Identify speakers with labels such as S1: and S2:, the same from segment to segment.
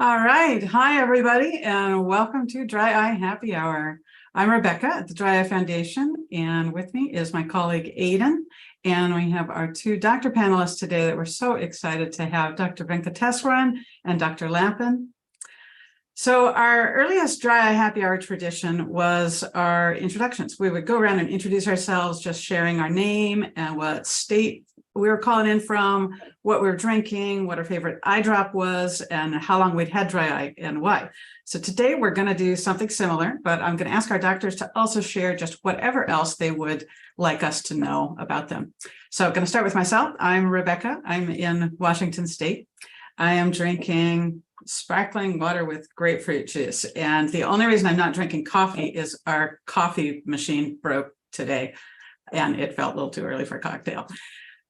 S1: All right. Hi, everybody, and welcome to Dry Eye Happy Hour. I'm Rebecca at the Dry Eye Foundation, and with me is my colleague, Aiden. And we have our two doctor panelists today that we're so excited to have, Dr. Venkateswaran and Dr. Lappin. So our earliest Dry Eye Happy Hour tradition was our introductions. We would go around and introduce ourselves, just sharing our name and what state we were calling in from, what we were drinking, what our favorite eye drop was, and how long we'd had dry eye and why. So today we're going to do something similar, but I'm going to ask our doctors to also share just whatever else they would like us to know about them. So I'm going to start with myself. I'm Rebecca. I'm in Washington State. I am drinking sparkling water with grapefruit juice. And the only reason I'm not drinking coffee is our coffee machine broke today, and it felt a little too early for a cocktail.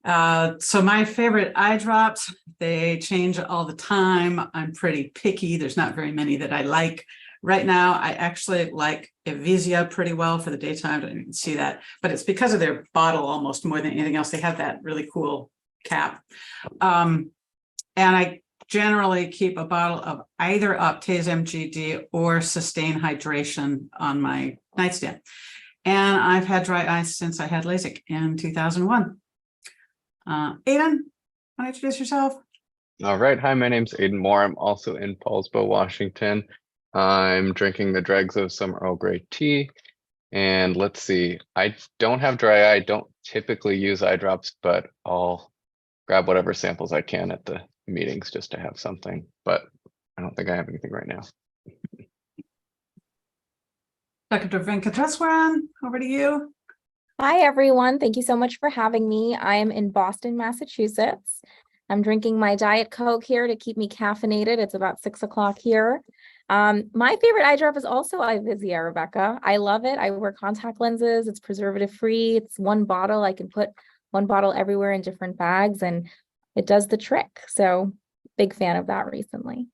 S1: So my favorite eye drops, they change all the time. I'm pretty picky. There's not very many that I like. Right now, I actually like Evisia pretty well for the daytime. I don't even see that, but it's because of their bottle almost more than anything else. They have that really cool cap. And I generally keep a bottle of either Optase MGD or Sustain Hydration on my nightstand. And I've had dry eye since I had LASIK in 2001. Aiden, want to introduce yourself?
S2: All right. Hi, my name's Aiden Moore. I'm also in Paulsbo, Washington. I'm drinking the dregs of some Earl Grey tea. And let's see, I don't have dry eye. I don't typically use eye drops, but I'll grab whatever samples I can at the meetings just to have something. But I don't think I have anything right now.
S1: Dr. Venkateswaran, over to you.
S3: Hi, everyone. Thank you so much for having me. I am in Boston, Massachusetts. I'm drinking my Diet Coke here to keep me caffeinated. It's about 6 o'clock here. My favorite eye drop is also Ivisia, Rebecca. I love it. I wear contact lenses. It's preservative free. It's one bottle. I can put one bottle everywhere in different bags, and it does the trick. So big fan of that recently.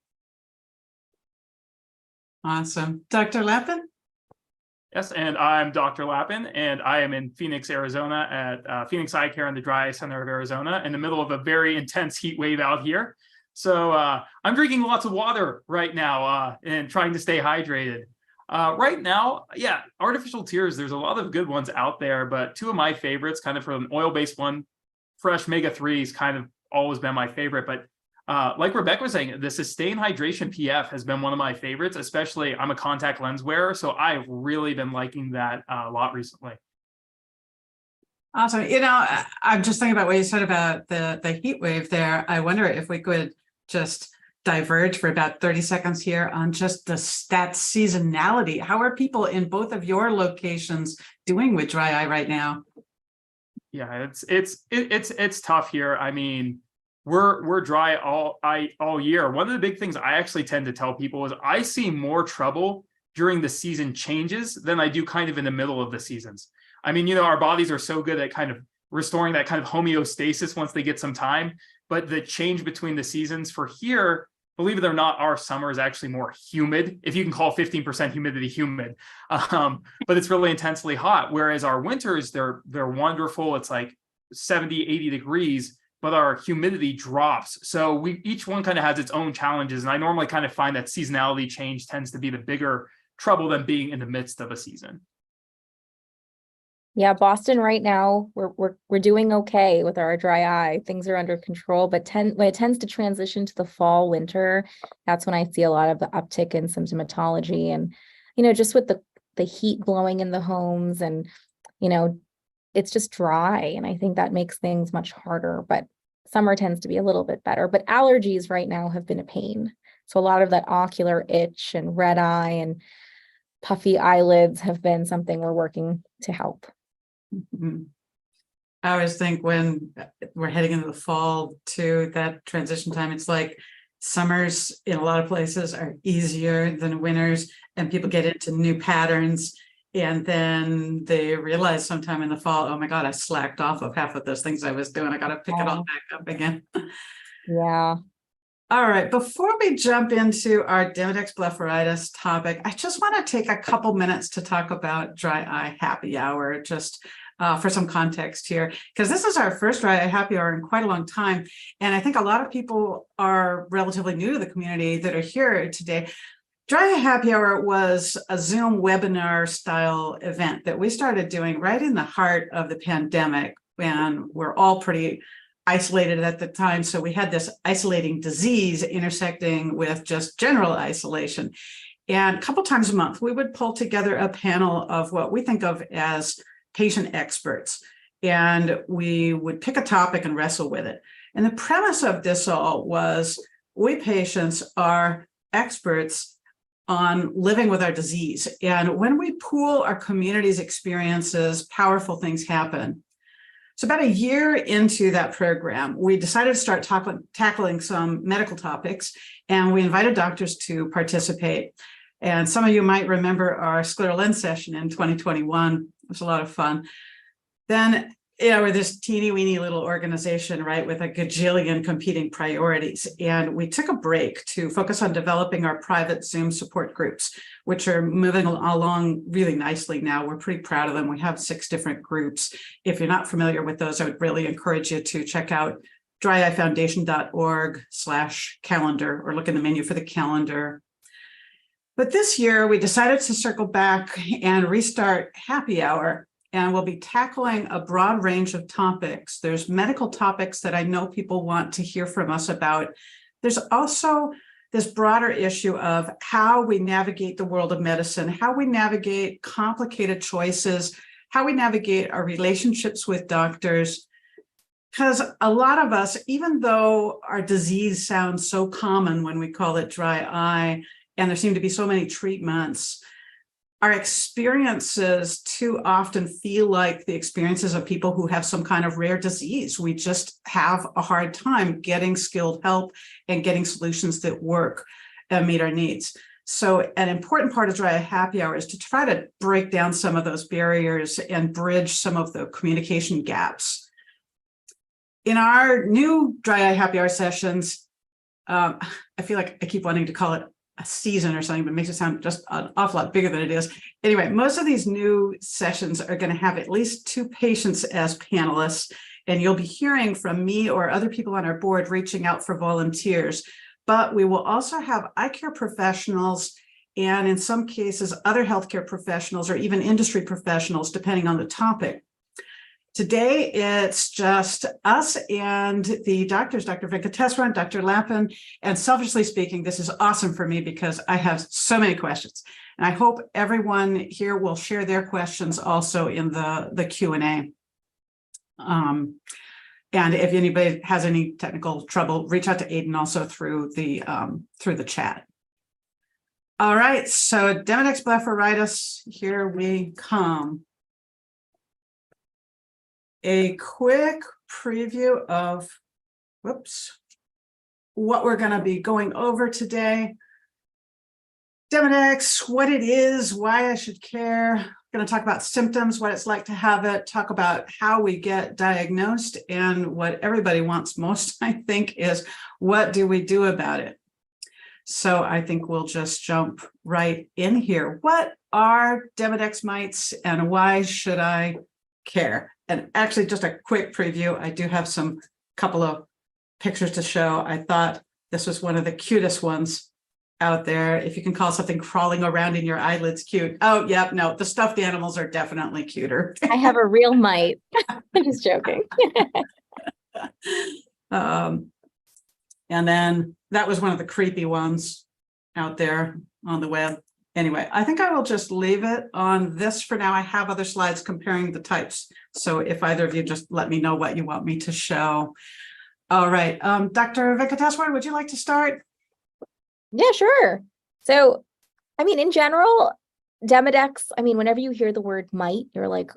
S1: Awesome. Dr. Lappin?
S4: Yes, and I'm Dr. Lappin, and I am in Phoenix, Arizona at Phoenix Eye Care in the Dry Eye Center of Arizona in the middle of a very intense heat wave out here. So I'm drinking lots of water right now and trying to stay hydrated. Right now, yeah, artificial tears, there's a lot of good ones out there, but two of my favorites, kind of from an oil-based one, Fresh Omega-3 has kind of always been my favorite, but like Rebecca was saying, the Sustain Hydration PF has been one of my favorites, especially I'm a contact lens wearer, so I've really been liking that a lot recently.
S1: Awesome. You know, I'm just thinking about what you said about the heat wave there. I wonder if we could just diverge for about 30 seconds here on just that seasonality. How are people in both of your locations doing with dry eye right now?
S4: Yeah, it's tough here. I mean, we're dry all year. One of the big things I actually tend to tell people is I see more trouble during the season changes than I do kind of in the middle of the seasons. I mean, you know, our bodies are so good at kind of restoring that kind of homeostasis once they get some time, but the change between the seasons for here, believe it or not, our summer is actually more humid, if you can call 15% humidity humid, but it's really intensely hot. Whereas our winters, they're wonderful. It's like 70, 80 degrees, but our humidity drops. So each one kind of has its own challenges. And I normally kind of find that seasonality change tends to be the bigger trouble than being in the midst of a season.
S3: Yeah, Boston right now, we're doing okay with our dry eye. Things are under control, but when it tends to transition to the fall, winter, that's when I see a lot of the uptick in symptomatology. And, you know, just with the heat blowing in the homes and, you know, it's just dry. And I think that makes things much harder, but summer tends to be a little bit better. But allergies right now have been a pain. So a lot of that ocular itch and red eye and puffy eyelids have been something we're working to help.
S1: Mm-hmm. I always think when we're heading into the fall to that transition time, it's like summers in a lot of places are easier than winters, and people get into new patterns. And then they realize sometime in the fall, oh my God, I slacked off of half of those things I was doing. I got to pick it all back up again.
S3: Yeah.
S1: All right. Before we jump into our Demodex Blepharitis topic, I just want to take a couple minutes to talk about Dry Eye Happy Hour. Just for some context here, because this is our first Dry Eye Happy Hour in quite a long time. And I think a lot of people are relatively new to the community that are here today. Dry Eye Happy Hour was a Zoom webinar style event that we started doing right in the heart of the pandemic, when we're all pretty isolated at the time. So we had this isolating disease intersecting with just general isolation. And a couple times a month, we would pull together a panel of what we think of as patient experts. And we would pick a topic and wrestle with it. And the premise of this all was we patients are experts on living with our disease. And when we pool our community's experiences, powerful things happen. So about a year into that program, we decided to start tackling some medical topics, and we invited doctors to participate. And some of you might remember our scleral lens session in 2021. It was a lot of fun. Then, we're this teeny weeny little organization, right, with a gajillion competing priorities. And we took a break to focus on developing our private Zoom support groups, which are moving along really nicely now. We're pretty proud of them. We have 6 different groups. If you're not familiar with those, I would really encourage you to check out dryeyefoundation.org/calendar or look in the menu for the calendar. But this year we decided to circle back and restart Happy Hour. And we'll be tackling a broad range of topics. There's medical topics that I know people want to hear from us about. There's also this broader issue of how we navigate the world of medicine, how we navigate complicated choices, how we navigate our relationships with doctors. Because a lot of us, even though our disease sounds so common when we call it dry eye, and there seem to be so many treatments, our experiences too often feel like the experiences of people who have some kind of rare disease. We just have a hard time getting skilled help and getting solutions that work and meet our needs. So an important part of Dry Eye Happy Hour is to try to break down some of those barriers and bridge some of the communication gaps. In our new Dry Eye Happy Hour sessions, I feel like I keep wanting to call it a season or something, but it makes it sound just an awful lot bigger than it is. Anyway, most of these new sessions are going to have at least 2 patients as panelists, and you'll be hearing from me or other people on our board reaching out for volunteers. But we will also have eye care professionals, and in some cases, other healthcare professionals or even industry professionals, depending on the topic. Today, it's just us and the doctors, Dr. Venkateswaran, Dr. Lappin, and selfishly speaking, this is awesome for me because I have so many questions. And I hope everyone here will share their questions also in the Q&A. And if anybody has any technical trouble, reach out to Aiden also through the chat. All right, so Demodex Blepharitis, here we come. A quick preview of, what we're going to be going over today. Demodex, what it is, why I should care. I'm going to talk about symptoms, what it's like to have it, talk about how we get diagnosed, and what everybody wants most, I think, is what do we do about it? So I think we'll just jump right in here. What are Demodex mites and why should I care? And actually, just a quick preview. I do have some couple of pictures to show. I thought this was one of the cutest ones out there. If you can call something crawling around in your eyelids cute. Oh, yeah, no, the stuffed animals are definitely cuter.
S3: I have a real mite. I'm just joking.
S1: And then that was one of the creepy ones out there on the web. Anyway, I think I will just leave it on this for now. I have other slides comparing the types. So if either of you just let me know what you want me to show. All right, Dr. Venkateswaran, would you like to start?
S3: Yeah, sure. So, I mean, in general, Demodex, I mean, whenever you hear the word mite, you're like,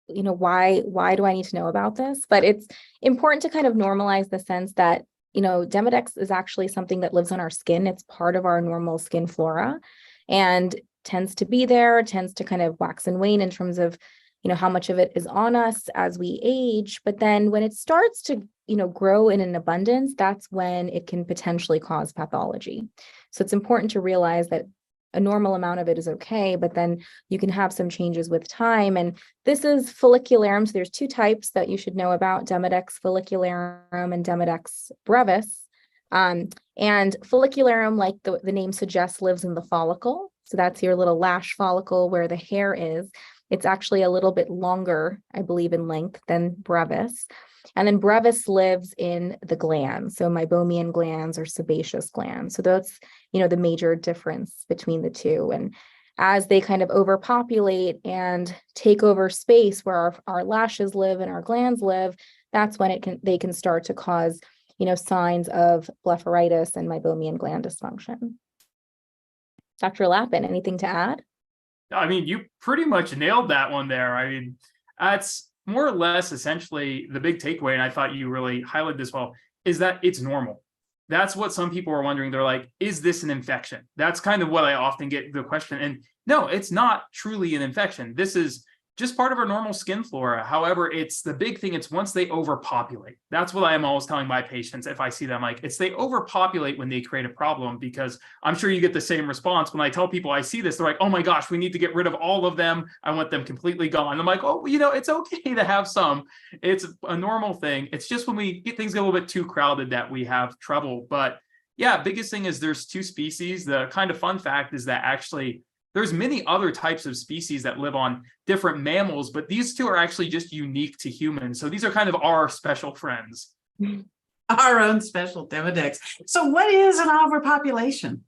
S3: why do I need to know about this? But it's important to kind of normalize the sense that, Demodex is actually something that lives on our skin. It's part of our normal skin flora and tends to be there, tends to kind of wax and wane in terms of, how much of it is on us as we age. But then when it starts to, grow in an abundance, that's when it can potentially cause pathology. So it's important to realize that a normal amount of it is okay, but then you can have some changes with time. And this is follicularum. So there's two types that you should know about, Demodex follicularum and Demodex brevis. And follicularum, like the name suggests, lives in the follicle. So that's your little lash follicle where the hair is. It's actually a little bit longer, I believe, in length than brevis. And then brevis lives in the glands, so meibomian glands or sebaceous glands. So that's, the major difference between the two. And as they kind of overpopulate and take over space where our lashes live and our glands live, that's when they can start to cause, signs of blepharitis and meibomian gland dysfunction. Dr. Lappin, anything to add?
S4: I mean, you pretty much nailed that one there. I mean, that's more or less essentially the big takeaway, and I thought you really highlighted this well, is that it's normal. That's what some people are wondering. They're like, is this an infection? That's kind of what I often get the question. And no, it's not truly an infection. This is just part of our normal skin flora. However, it's the big thing. It's once they overpopulate. That's what I am always telling my patients if I see them, like, it's they overpopulate when they create a problem, because I'm sure you get the same response when I tell people I see this. They're like, oh my gosh, we need to get rid of all of them. I want them completely gone. I'm like, oh, it's okay to have some. It's a normal thing. It's just when things get a little bit too crowded that we have trouble. But yeah, biggest thing is there's two species. The kind of fun fact is that actually there's many other types of species that live on different mammals, but these two are actually just unique to humans. So these are kind of our special friends.
S1: Our own special Demodex. So what is an overpopulation?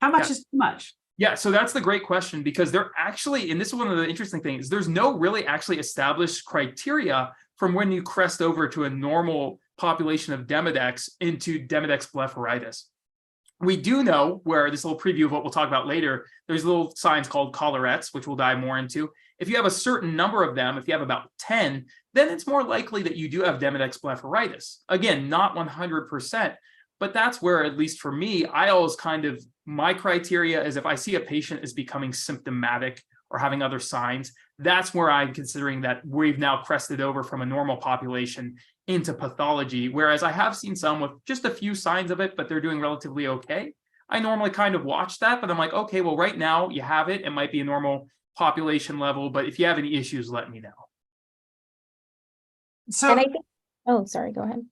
S1: How much is too much?
S4: Yeah, so that's the great question, because they're actually, and this is one of the interesting things, there's no really actually established criteria from when you crest over to a normal population of Demodex into Demodex blepharitis. We do know, where this little preview of what we'll talk about later, there's little signs called collarettes, which we'll dive more into. If you have a certain number of them, if you have about 10, then it's more likely that you do have Demodex blepharitis. Again, not 100%, but that's where, at least for me, I always my criteria is if I see a patient is becoming symptomatic or having other signs, that's where I'm considering that we've now crested over from a normal population into pathology. Whereas I have seen some with just a few signs of it, but they're doing relatively okay. I normally kind of watch that, but I'm like, okay, well, right now you have it. It might be a normal population level, but if you have any issues, let me know.
S1: So,
S3: and I think, oh, sorry, go ahead.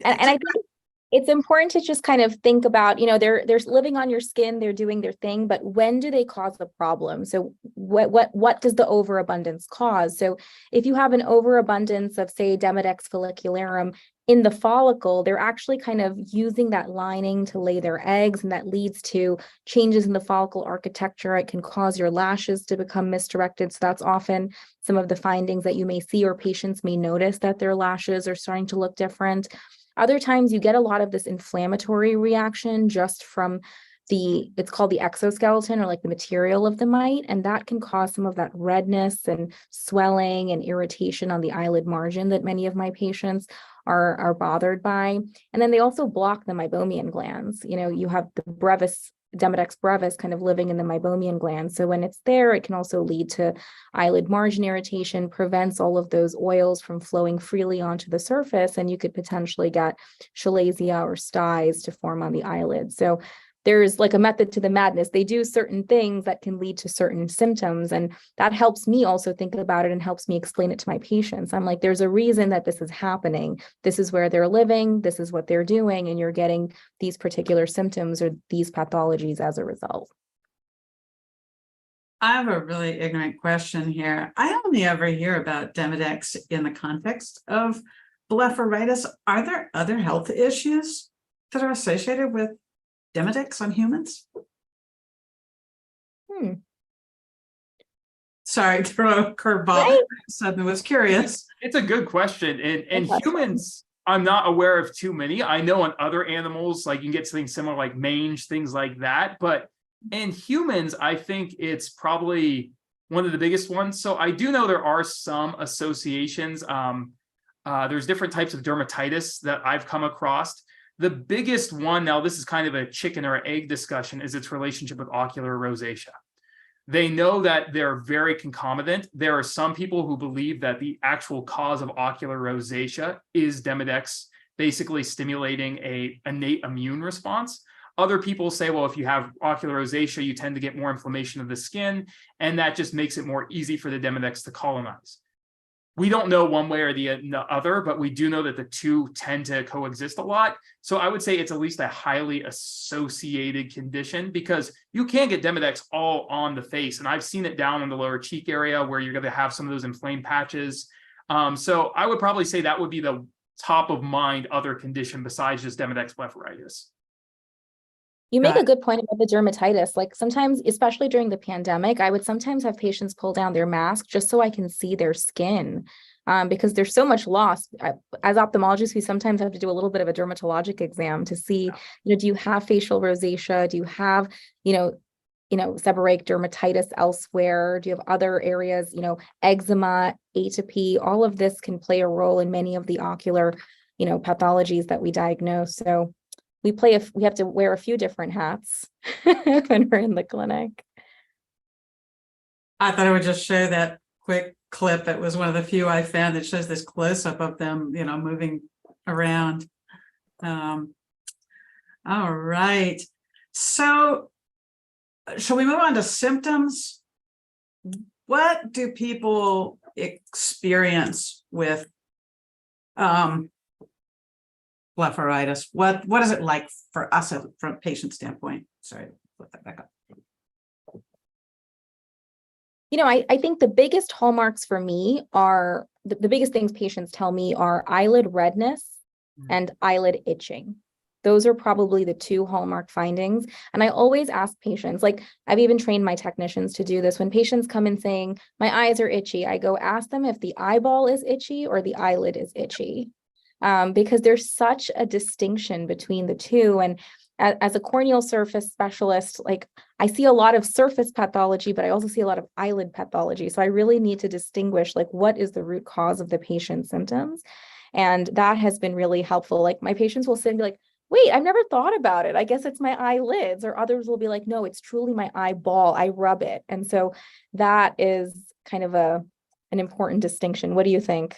S3: And I think it's important to just kind of think about, they're living on your skin, they're doing their thing, but when do they cause the problem? So what does the overabundance cause? So if you have an overabundance of, say, Demodex follicularum in the follicle, they're actually kind of using that lining to lay their eggs, and that leads to changes in the follicle architecture. It can cause your lashes to become misdirected. So that's often some of the findings that you may see, or patients may notice that their lashes are starting to look different. Other times you get a lot of this inflammatory reaction just from it's called the exoskeleton, or like the material of the mite, and that can cause some of that redness and swelling and irritation on the eyelid margin that many of my patients are bothered by. And then they also block the meibomian glands. You have the brevis, Demodex brevis, kind of living in the meibomian gland. So when it's there, it can also lead to eyelid margin irritation, prevents all of those oils from flowing freely onto the surface, and you could potentially get chalasia or styes to form on the eyelid. So there's like a method to the madness. They do certain things that can lead to certain symptoms, and that helps me also think about it and helps me explain it to my patients. I'm like, there's a reason that this is happening. This is where they're living. This is what they're doing, and you're getting these particular symptoms or these pathologies as a result.
S1: I have a really ignorant question here. I only ever hear about Demodex in the context of blepharitis. Are there other health issues that are associated with Demodex on humans? Sorry to throw a curveball.
S3: Right.
S1: Suddenly was curious.
S4: It's a good question. And humans, I'm not aware of too many. I know on other animals, like you can get something similar like mange, things like that. But in humans, I think it's probably one of the biggest ones. So I do know there are some associations. There's different types of dermatitis that I've come across. The biggest one, now this is kind of a chicken or egg discussion, is its relationship with ocular rosacea. They know that they're very concomitant. There are some people who believe that the actual cause of ocular rosacea is Demodex basically stimulating an innate immune response. Other people say, well, if you have ocular rosacea, you tend to get more inflammation of the skin, and that just makes it more easy for the Demodex to colonize. We don't know one way or the other, but we do know that the two tend to coexist a lot. So I would say it's at least a highly associated condition, because you can get Demodex all on the face. And I've seen it down in the lower cheek area where you're going to have some of those inflamed patches. So I would probably say that would be the top of mind other condition besides just Demodex blepharitis.
S3: You make a good point about the dermatitis. Like sometimes, especially during the pandemic, I would sometimes have patients pull down their mask just so I can see their skin, because there's so much loss. As ophthalmologists, we sometimes have to do a little bit of a dermatologic exam to see, do you have facial rosacea? Do you have, seborrheic dermatitis elsewhere? Do you have other areas, eczema, atopy? All of this can play a role in many of the ocular, pathologies that we diagnose. So we have to wear a few different hats when we're in the clinic.
S1: I thought I would just show that quick clip. It was one of the few I found that shows this close-up of them, moving around. All right. So shall we move on to symptoms? What do people experience with blepharitis? What is it like for us from a patient standpoint? Sorry, put that back up.
S3: I think the biggest hallmarks for me are the biggest things patients tell me are eyelid redness and eyelid itching. Those are probably the two hallmark findings. And I always ask patients, like I've even trained my technicians to do this. When patients come in saying, my eyes are itchy, I go ask them if the eyeball is itchy or the eyelid is itchy. Because there's such a distinction between the two. And as a corneal surface specialist, like I see a lot of surface pathology, but I also see a lot of eyelid pathology. So I really need to distinguish like what is the root cause of the patient's symptoms. And that has been really helpful. Like my patients will sit and be like, wait, I've never thought about it. I guess it's my eyelids. Or others will be like, no, it's truly my eyeball. I rub it. And so that is kind of an important distinction. What do you think,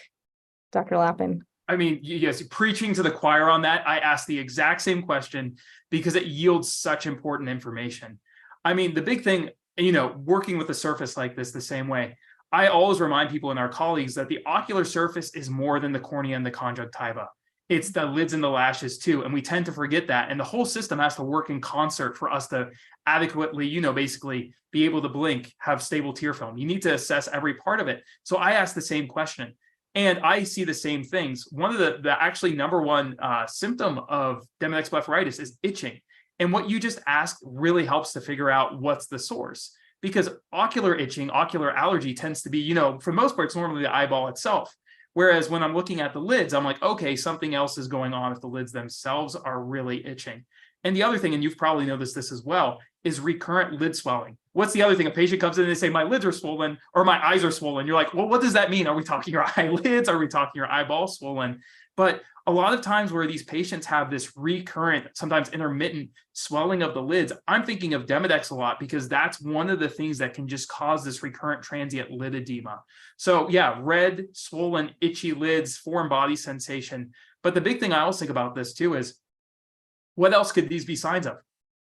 S3: Dr. Lappin?
S4: I mean, yes, preaching to the choir on that. I asked the exact same question because it yields such important information. I mean, the big thing, working with a surface like this the same way, I always remind people and our colleagues that the ocular surface is more than the cornea and the conjunctiva. It's the lids and the lashes too. And we tend to forget that. And the whole system has to work in concert for us to adequately, basically be able to blink, have stable tear film. You need to assess every part of it. So I asked the same question. And I see the same things. One of the actually number one symptom of Demodex blepharitis is itching. And what you just asked really helps to figure out what's the source. Because ocular itching, ocular allergy tends to be, for the most part, it's normally the eyeball itself. Whereas when I'm looking at the lids, I'm like, okay, something else is going on if the lids themselves are really itching. And the other thing, and you've probably noticed this as well, is recurrent lid swelling. What's the other thing? A patient comes in and they say, my lids are swollen or my eyes are swollen. You're like, well, what does that mean? Are we talking your eyelids? Are we talking your eyeball swollen? But a lot of times where these patients have this recurrent, sometimes intermittent swelling of the lids, I'm thinking of Demodex a lot because that's one of the things that can just cause this recurrent transient lid edema. So yeah, red, swollen, itchy lids, foreign body sensation. But the big thing I always think about this too is, what else could these be signs of?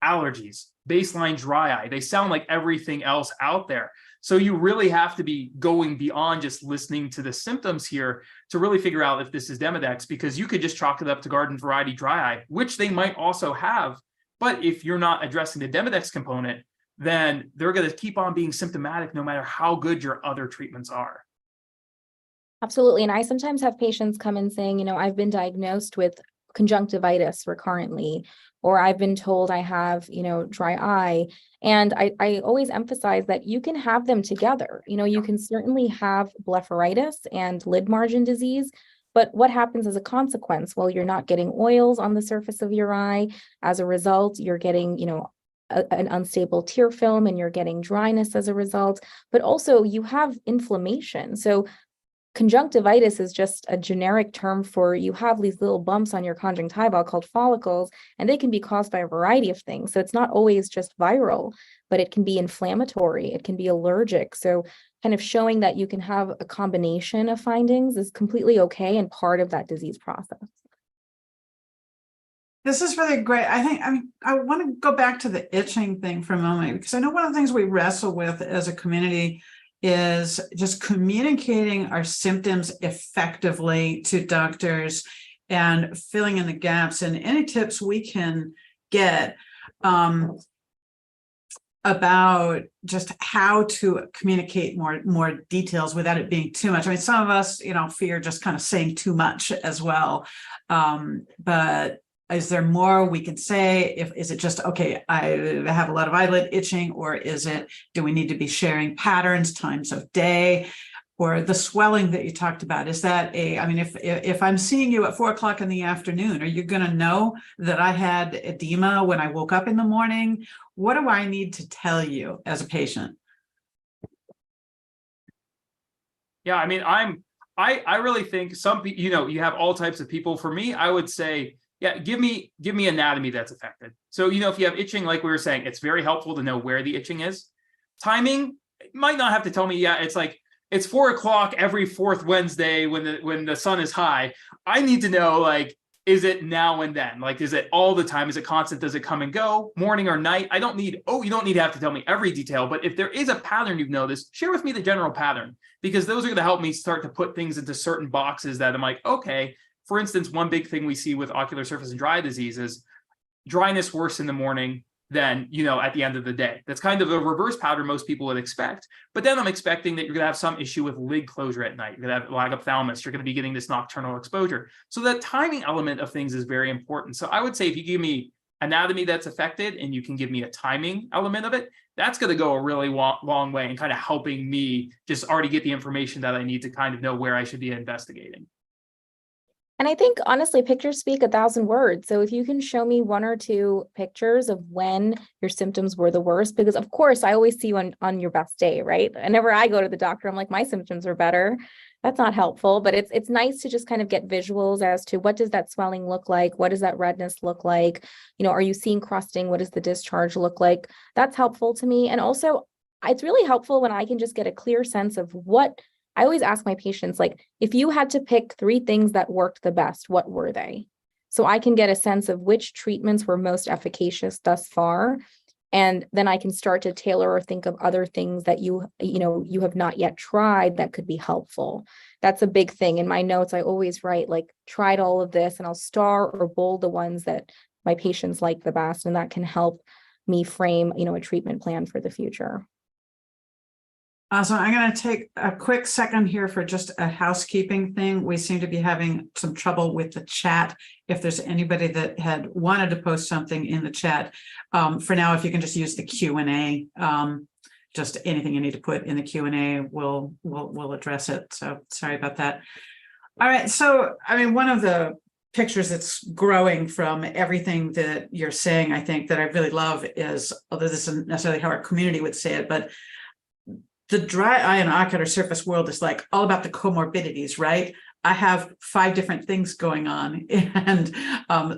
S4: Allergies, baseline dry eye. They sound like everything else out there. So you really have to be going beyond just listening to the symptoms here to really figure out if this is Demodex, because you could just chalk it up to garden variety dry eye, which they might also have. But if you're not addressing the Demodex component, then they're going to keep on being symptomatic no matter how good your other treatments are.
S3: Absolutely. And I sometimes have patients come in saying, I've been diagnosed with conjunctivitis recurrently, or I've been told I have, dry eye. And I always emphasize that you can have them together. You can certainly have blepharitis and lid margin disease, but what happens as a consequence? Well, you're not getting oils on the surface of your eye. As a result, you're getting, an unstable tear film and you're getting dryness as a result, but also you have inflammation. So conjunctivitis is just a generic term for you have these little bumps on your conjunctiva called follicles, and they can be caused by a variety of things. So it's not always just viral, but it can be inflammatory, it can be allergic. So kind of showing that you can have a combination of findings is completely okay and part of that disease process.
S1: This is really great. I want to go back to the itching thing for a moment, because I know one of the things we wrestle with as a community is just communicating our symptoms effectively to doctors and filling in the gaps, and any tips we can get about just how to communicate more details without it being too much. I mean, some of us, fear just kind of saying too much as well. But is there more we can say? Is it just, okay, I have a lot of eyelid itching, or do we need to be sharing patterns, times of day, or the swelling that you talked about? Is that if I'm seeing you at 4:00 in the afternoon, are you going to know that I had edema when I woke up in the morning? What do I need to tell you as a patient?
S4: Yeah, I mean, I really think some people, you have all types of people. For me, I would say, yeah, give me anatomy that's affected. So, if you have itching, like we were saying, it's very helpful to know where the itching is. Timing, you might not have to tell me, yeah, it's like, it's 4:00 every fourth Wednesday when the sun is high. I need to know, like, is it now and then? Like, is it all the time? Is it constant? Does it come and go, morning or night? You don't need to have to tell me every detail, but if there is a pattern you've noticed, share with me the general pattern, because those are going to help me start to put things into certain boxes that I'm like, okay. For instance, one big thing we see with ocular surface and dry disease is dryness worse in the morning than, at the end of the day. That's kind of a reverse pattern most people would expect. But then I'm expecting that you're going to have some issue with lid closure at night. You're going to have lag ophthalmos. You're going to be getting this nocturnal exposure. So that timing element of things is very important. So I would say if you give me anatomy that's affected and you can give me a timing element of it, that's going to go a really long way in kind of helping me just already get the information that I need to kind of know where I should be investigating.
S3: And I think, honestly, pictures speak 1,000 words. So if you can show me 1 or 2 pictures of when your symptoms were the worst, because of course I always see you on your best day, right? Whenever I go to the doctor, I'm like, my symptoms are better. That's not helpful, but it's nice to just kind of get visuals as to what does that swelling look like? What does that redness look like? Are you seeing crusting? What does the discharge look like? That's helpful to me. And also, it's really helpful when I can just get a clear sense of what I always ask my patients, like, if you had to pick 3 things that worked the best, what were they? So I can get a sense of which treatments were most efficacious thus far. And then I can start to tailor or think of other things that you have not yet tried that could be helpful. That's a big thing. In my notes, I always write, like, tried all of this, and I'll star or bold the ones that my patients like the best. And that can help me frame, a treatment plan for the future.
S1: So I'm going to take a quick second here for just a housekeeping thing. We seem to be having some trouble with the chat. If there's anybody that had wanted to post something in the chat, for now, if you can just use the Q&A, just anything you need to put in the Q&A, we'll address it. So sorry about that. All right. So, one of the pictures that's growing from everything that you're saying, I think, that I really love is, although this isn't necessarily how our community would say it, but the dry eye and ocular surface world is like all about the comorbidities, right? I have 5 different things going on, and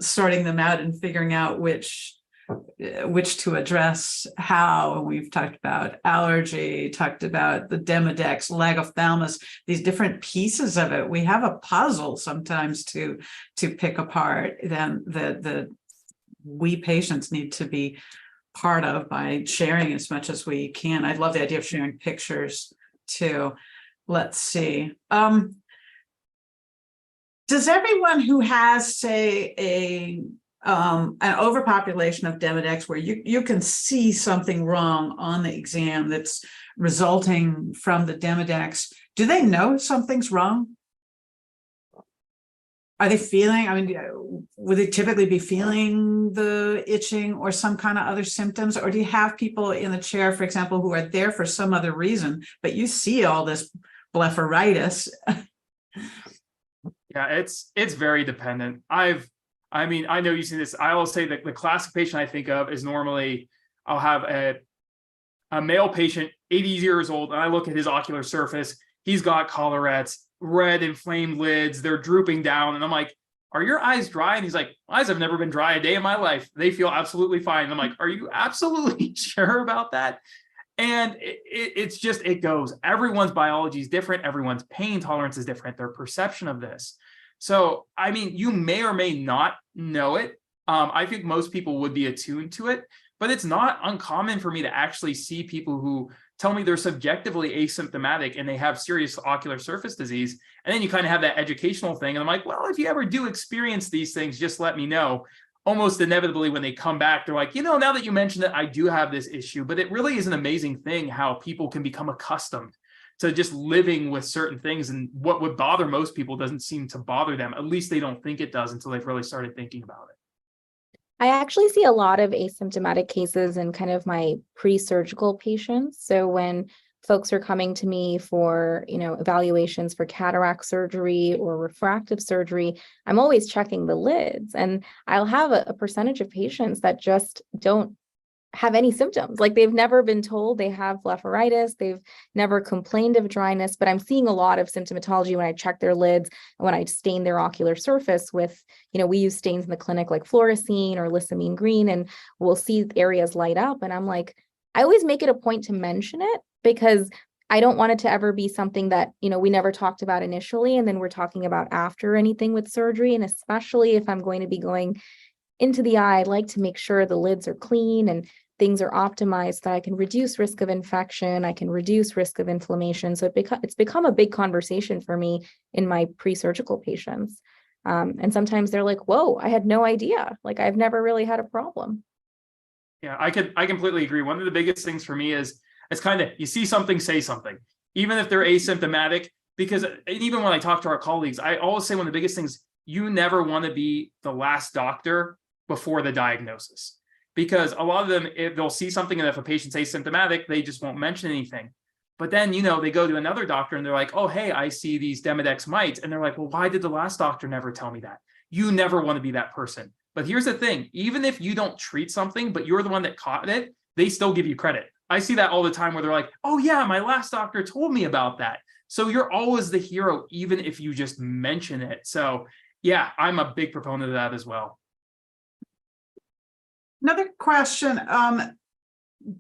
S1: sorting them out and figuring out which to address how. And we've talked about allergy, talked about the Demodex, lag ophthalmos, these different pieces of it. We have a puzzle sometimes to pick apart. Then we patients need to be part of by sharing as much as we can. I love the idea of sharing pictures too. Let's see. Does everyone who has, say, an overpopulation of Demodex, where you can see something wrong on the exam that's resulting from the Demodex, do they know something's wrong? Are they feeling, would they typically be feeling the itching or some kind of other symptoms? Or do you have people in the chair, for example, who are there for some other reason, but you see all this blepharitis?
S4: Yeah, it's very dependent. I know you see this. I will say that the classic patient I think of is normally I'll have a male patient, 80 years old, and I look at his ocular surface. He's got collarettes, red inflamed lids, they're drooping down. And I'm like, are your eyes dry? And he's like, eyes have never been dry a day in my life. They feel absolutely fine. And I'm like, are you absolutely sure about that? And it goes. Everyone's biology is different. Everyone's pain tolerance is different. Their perception of this. So, you may or may not know it. I think most people would be attuned to it, but it's not uncommon for me to actually see people who tell me they're subjectively asymptomatic and they have serious ocular surface disease. And then you kind of have that educational thing. And I'm like, well, if you ever do experience these things, just let me know. Almost inevitably, when they come back, they're like, now that you mentioned it, I do have this issue. But it really is an amazing thing how people can become accustomed to just living with certain things. And what would bother most people doesn't seem to bother them. At least they don't think it does until they've really started thinking about it.
S3: I actually see a lot of asymptomatic cases in kind of my pre-surgical patients. So when folks are coming to me for, evaluations for cataract surgery or refractive surgery, I'm always checking the lids, and I'll have a percentage of patients that just don't have any symptoms. Like they've never been told they have blepharitis. They've never complained of dryness, but I'm seeing a lot of symptomatology when I check their lids and when I stain their ocular surface with, we use stains in the clinic like fluorescein or lissamine green, and we'll see areas light up. And I'm like, I always make it a point to mention it because I don't want it to ever be something that, we never talked about initially, and then we're talking about after anything with surgery. And especially if I'm going to be going into the eye, I'd like to make sure the lids are clean and things are optimized so that I can reduce risk of infection, I can reduce risk of inflammation. So it's become a big conversation for me in my pre-surgical patients. And sometimes they're like, whoa, I had no idea. Like I've never really had a problem.
S4: Yeah, I completely agree. One of the biggest things for me is it's kind of, you see something, say something, even if they're asymptomatic, because even when I talk to our colleagues, I always say one of the biggest things, you never want to be the last doctor before the diagnosis. Because a lot of them, if they'll see something and if a patient's asymptomatic, they just won't mention anything. But then, they go to another doctor and they're like, oh, hey, I see these Demodex mites. And they're like, well, why did the last doctor never tell me that? You never want to be that person. But here's the thing, even if you don't treat something, but you're the one that caught it, they still give you credit. I see that all the time where they're like, oh yeah, my last doctor told me about that. So you're always the hero, even if you just mention it. So yeah, I'm a big proponent of that as well.
S1: Another question,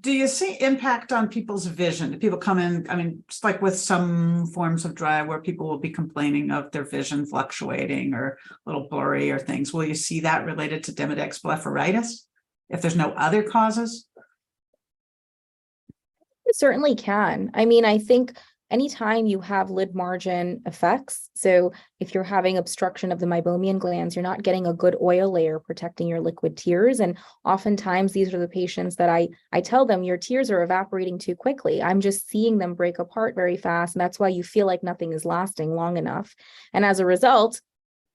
S1: do you see impact on people's vision? Do people come in, just like with some forms of dry eye where people will be complaining of their vision fluctuating or a little blurry or things. Will you see that related to Demodex blepharitis if there's no other causes?
S3: It certainly can. I think anytime you have lid margin effects, so if you're having obstruction of the meibomian glands, you're not getting a good oil layer protecting your liquid tears. And oftentimes these are the patients that I tell them your tears are evaporating too quickly. I'm just seeing them break apart very fast. And that's why you feel like nothing is lasting long enough. And as a result,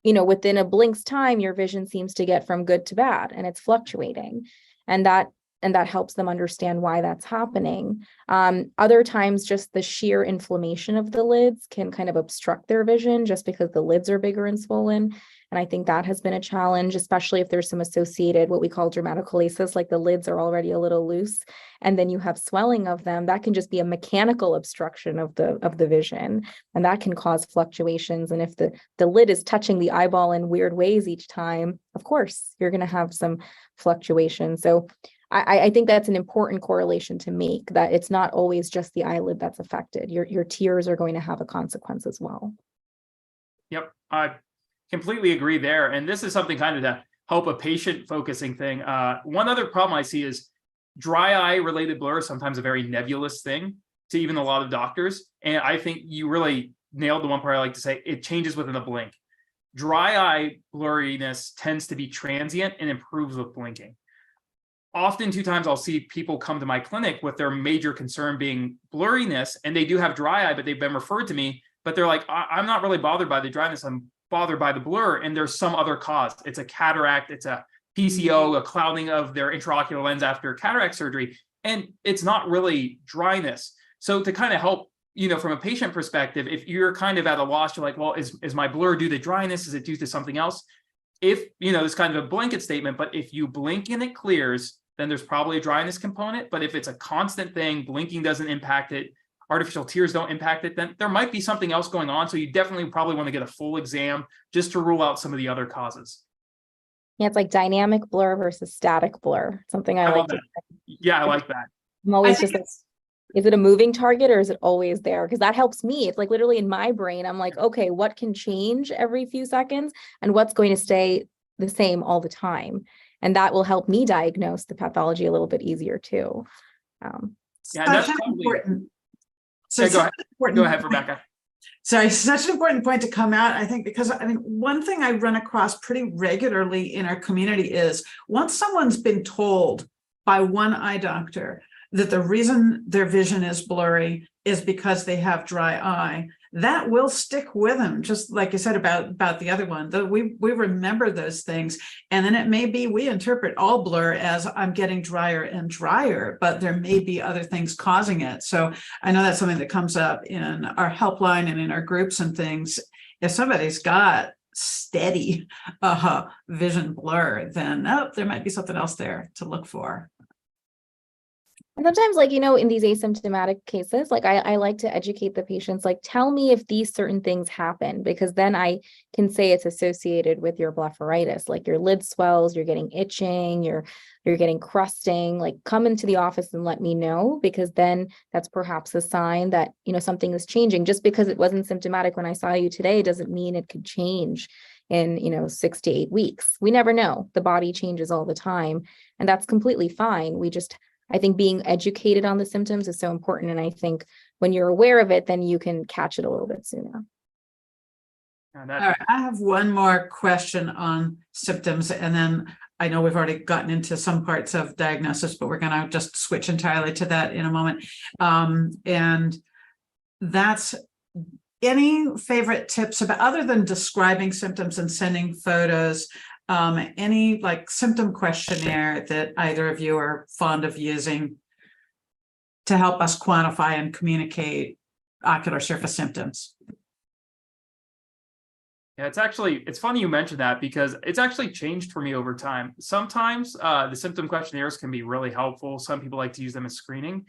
S3: within a blink's time, your vision seems to get from good to bad and it's fluctuating. And that helps them understand why that's happening. Other times, just the sheer inflammation of the lids can kind of obstruct their vision just because the lids are bigger and swollen. And I think that has been a challenge, especially if there's some associated what we call dermatochalasis, like the lids are already a little loose, and then you have swelling of them. That can just be a mechanical obstruction of the vision, and that can cause fluctuations. And if the lid is touching the eyeball in weird ways each time, of course, you're going to have some fluctuation. So I think that's an important correlation to make, that it's not always just the eyelid that's affected. Your tears are going to have a consequence as well.
S4: Yep, I completely agree there. And this is something kind of to help a patient focusing thing. One other problem I see is dry eye related blur is sometimes a very nebulous thing to even a lot of doctors. And I think you really nailed the one part I like to say, it changes within a blink. Dry eye blurriness tends to be transient and improves with blinking. Often, 2 times I'll see people come to my clinic with their major concern being blurriness, and they do have dry eye, but they've been referred to me, but they're like, I'm not really bothered by the dryness, I'm bothered by the blur, and there's some other cause. It's a cataract, it's a PCO, a clouding of their intraocular lens after cataract surgery, and it's not really dryness. So to kind of help, from a patient perspective, if you're kind of at a loss, you're like, well, is my blur due to dryness? Is it due to something else? If, it's kind of a blanket statement, but if you blink and it clears, then there's probably a dryness component. But if it's a constant thing, blinking doesn't impact it, artificial tears don't impact it, then there might be something else going on. So you definitely probably want to get a full exam just to rule out some of the other causes.
S3: Yeah, it's like dynamic blur versus static blur. Something I like to.
S4: Yeah, I like that.
S3: I'm always just like, is it a moving target or is it always there? Because that helps me. It's like literally in my brain, I'm like, okay, what can change every few seconds and what's going to stay the same all the time. And that will help me diagnose the pathology a little bit easier too.
S4: Yeah, and that's
S1: Such an
S4: probably
S1: important. So
S4: Yeah, go
S1: such
S4: ahead.
S1: an important
S4: Go ahead,
S1: point.
S4: Rebecca.
S1: Sorry, such an important point to come out, I think, because I mean, one thing I run across pretty regularly in our community is once someone's been told by one eye doctor that the reason their vision is blurry is because they have dry eye, that will stick with them, just like you said about the other one. We remember those things, and then it may be we interpret all blur as I'm getting drier and drier, but there may be other things causing it. So I know that's something that comes up in our helpline and in our groups and things. If somebody's got steady vision blur, then there might be something else there to look for.
S3: And sometimes, like, you know, in these asymptomatic cases, like I like to educate the patients, like, tell me if these certain things happen, because then I can say it's associated with your blepharitis, like your lid swells, you're getting itching, you're getting crusting, like come into the office and let me know, because then that's perhaps a sign that, you know, something is changing. Just because it wasn't symptomatic when I saw you today doesn't mean it could change in, you know, 6 to 8 weeks. We never know. The body changes all the time, and that's completely fine. I think being educated on the symptoms is so important. And I think when you're aware of it, then you can catch it a little bit sooner.
S1: All right, I have one more question on symptoms, and then I know we've already gotten into some parts of diagnosis, but we're going to just switch entirely to that in a moment. And that's any favorite tips about, other than describing symptoms and sending photos, any like symptom questionnaire that either of you are fond of using to help us quantify and communicate ocular surface symptoms?
S4: Yeah, it's funny you mentioned that, because it's actually changed for me over time. Sometimes the symptom questionnaires can be really helpful. Some people like to use them as screening,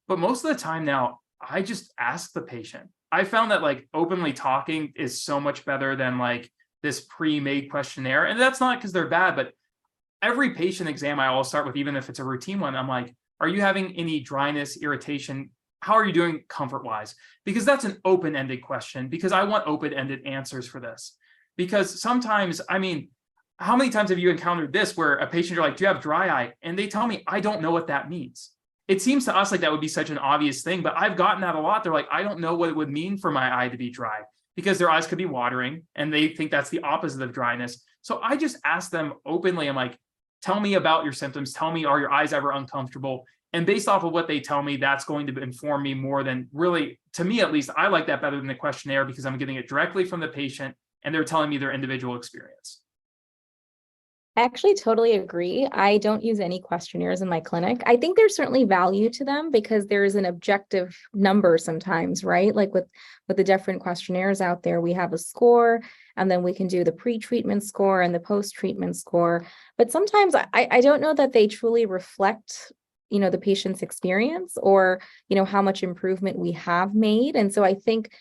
S4: but most of the time now, I just ask the patient. I found that like openly talking is so much better than like this pre-made questionnaire. And that's not because they're bad, but every patient exam I always start with, even if it's a routine one, I'm like, are you having any dryness, irritation? How are you doing comfort-wise? Because that's an open-ended question, because I want open-ended answers for this. Because sometimes, I mean, how many times have you encountered this where a patient, you're like, do you have dry eye? And they tell me, I don't know what that means. It seems to us like that would be such an obvious thing, but I've gotten that a lot. They're like, I don't know what it would mean for my eye to be dry, because their eyes could be watering and they think that's the opposite of dryness. So I just ask them openly, I'm like, tell me about your symptoms. Tell me, are your eyes ever uncomfortable? And based off of what they tell me, that's going to inform me more than really, to me at least, I like that better than the questionnaire, because I'm getting it directly from the patient and they're telling me their individual experience.
S3: I actually totally agree. I don't use any questionnaires in my clinic. I think there's certainly value to them because there's an objective number sometimes, right? Like with the different questionnaires out there, we have a score, and then we can do the pre-treatment score and the post-treatment score. But sometimes I don't know that they truly reflect, you know, the patient's experience or, you know, how much improvement we have made. And so I think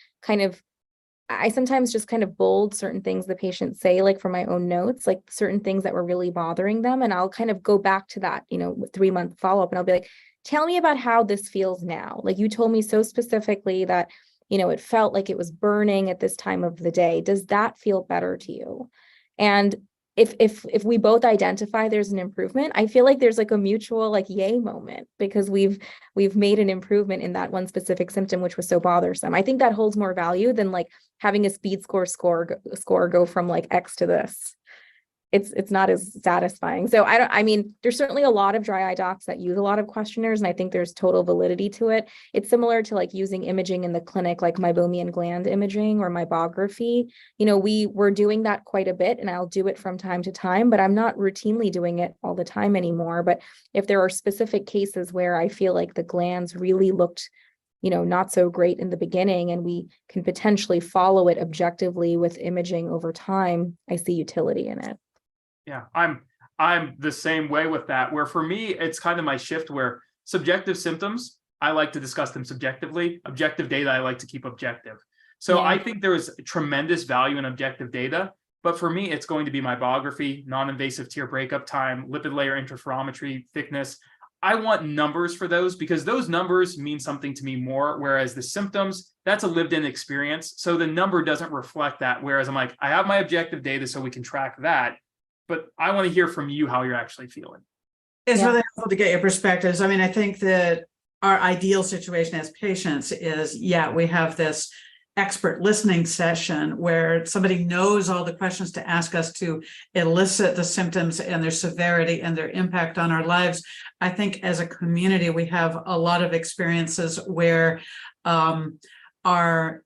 S3: I sometimes just kind of bold certain things the patients say, like for my own notes, like certain things that were really bothering them. And I'll kind of go back to that, you know, 3-month follow-up, and I'll be like, tell me about how this feels now. Like you told me so specifically that, you know, it felt like it was burning at this time of the day. Does that feel better to you? And if we both identify there's an improvement, I feel like there's like a mutual like yay moment, because we've made an improvement in that one specific symptom, which was so bothersome. I think that holds more value than like having a speed score go from like X to this. It's not as satisfying. So I mean, there's certainly a lot of dry eye docs that use a lot of questionnaires, and I think there's total validity to it. It's similar to like using imaging in the clinic, like meibomian gland imaging or meibography. You know, we're doing that quite a bit, and I'll do it from time to time, but I'm not routinely doing it all the time anymore. But if there are specific cases where I feel like the glands really looked, you know, not so great in the beginning, and we can potentially follow it objectively with imaging over time, I see utility in it.
S4: Yeah, I'm the same way with that, where for me, it's kind of my shift where subjective symptoms, I like to discuss them subjectively. Objective data, I like to keep objective. So I think there is tremendous value in objective data, but for me, it's going to be meibography, non-invasive tear breakup time, lipid layer interferometry, thickness. I want numbers for those, because those numbers mean something to me more, whereas the symptoms, that's a lived in experience. So the number doesn't reflect that. Whereas I'm like, I have my objective data so we can track that. but I want to hear from you how you're actually feeling.
S1: It's
S3: Yeah.
S1: really helpful to get your perspectives. I mean, I think that our ideal situation as patients is, yeah, we have this expert listening session where somebody knows all the questions to ask us to elicit the symptoms and their severity and their impact on our lives. I think as a community, we have a lot of experiences where our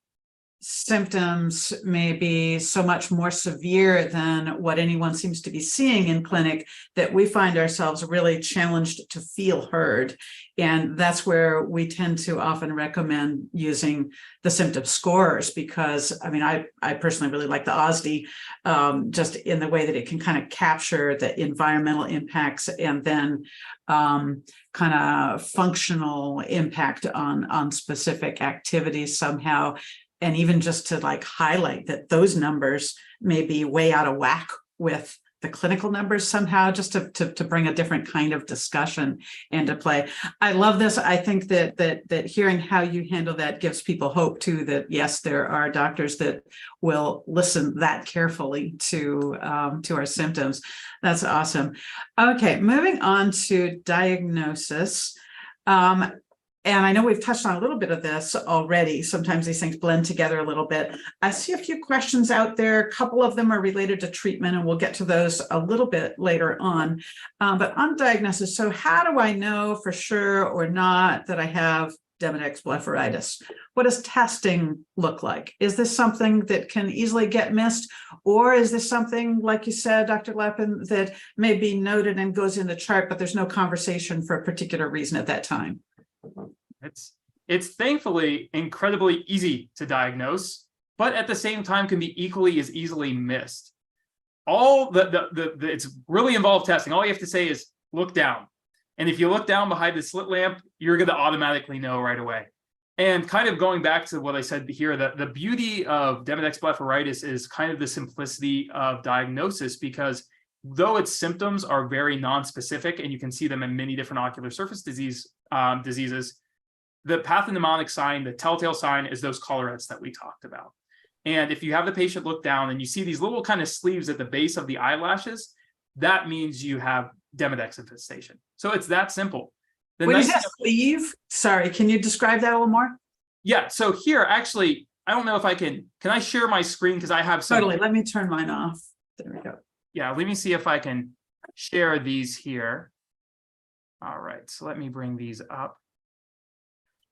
S1: symptoms may be so much more severe than what anyone seems to be seeing in clinic that we find ourselves really challenged to feel heard. And that's where we tend to often recommend using the symptom scorers, because I mean, I personally really like the OSDI, just in the way that it can kind of capture the environmental impacts and then kind of functional impact on specific activities somehow. And even just to like highlight that those numbers may be way out of whack with the clinical numbers somehow, just to bring a different kind of discussion into play. I love this. I think that hearing how you handle that gives people hope too, that yes, there are doctors that will listen that carefully to our symptoms. That's awesome. Okay, moving on to diagnosis. And I know we've touched on a little bit of this already. Sometimes these things blend together a little bit. I see a few questions out there. A couple of them are related to treatment, and we'll get to those a little bit later on. But on diagnosis, so how do I know for sure or not that I have Demodex blepharitis? What does testing look like? Is this something that can easily get missed? Or is this something, like you said, Dr. Lappin, that may be noted and goes in the chart, but there's no conversation for a particular reason at that time?
S4: It's thankfully incredibly easy to diagnose, but at the same time can be equally as easily missed. All it's really involved testing. All you have to say is look down. And if you look down behind the slit lamp, you're going to automatically know right away. And kind of going back to what I said here, the beauty of Demodex blepharitis is kind of the simplicity of diagnosis, because though its symptoms are very non-specific and you can see them in many different ocular surface diseases, the pathognomonic sign, the telltale sign, is those collarettes that we talked about. And if you have the patient look down and you see these little kind of sleeves at the base of the eyelashes, that means you have Demodex infestation. So it's that simple.
S1: When you say sleeve, sorry, can you describe that a little more?
S4: Yeah, so here, actually, I don't know if I can I share my screen, because I have some.
S1: Totally, let me turn mine off. There we go.
S4: Yeah, let me see if I can share these here. All right, so let me bring these up.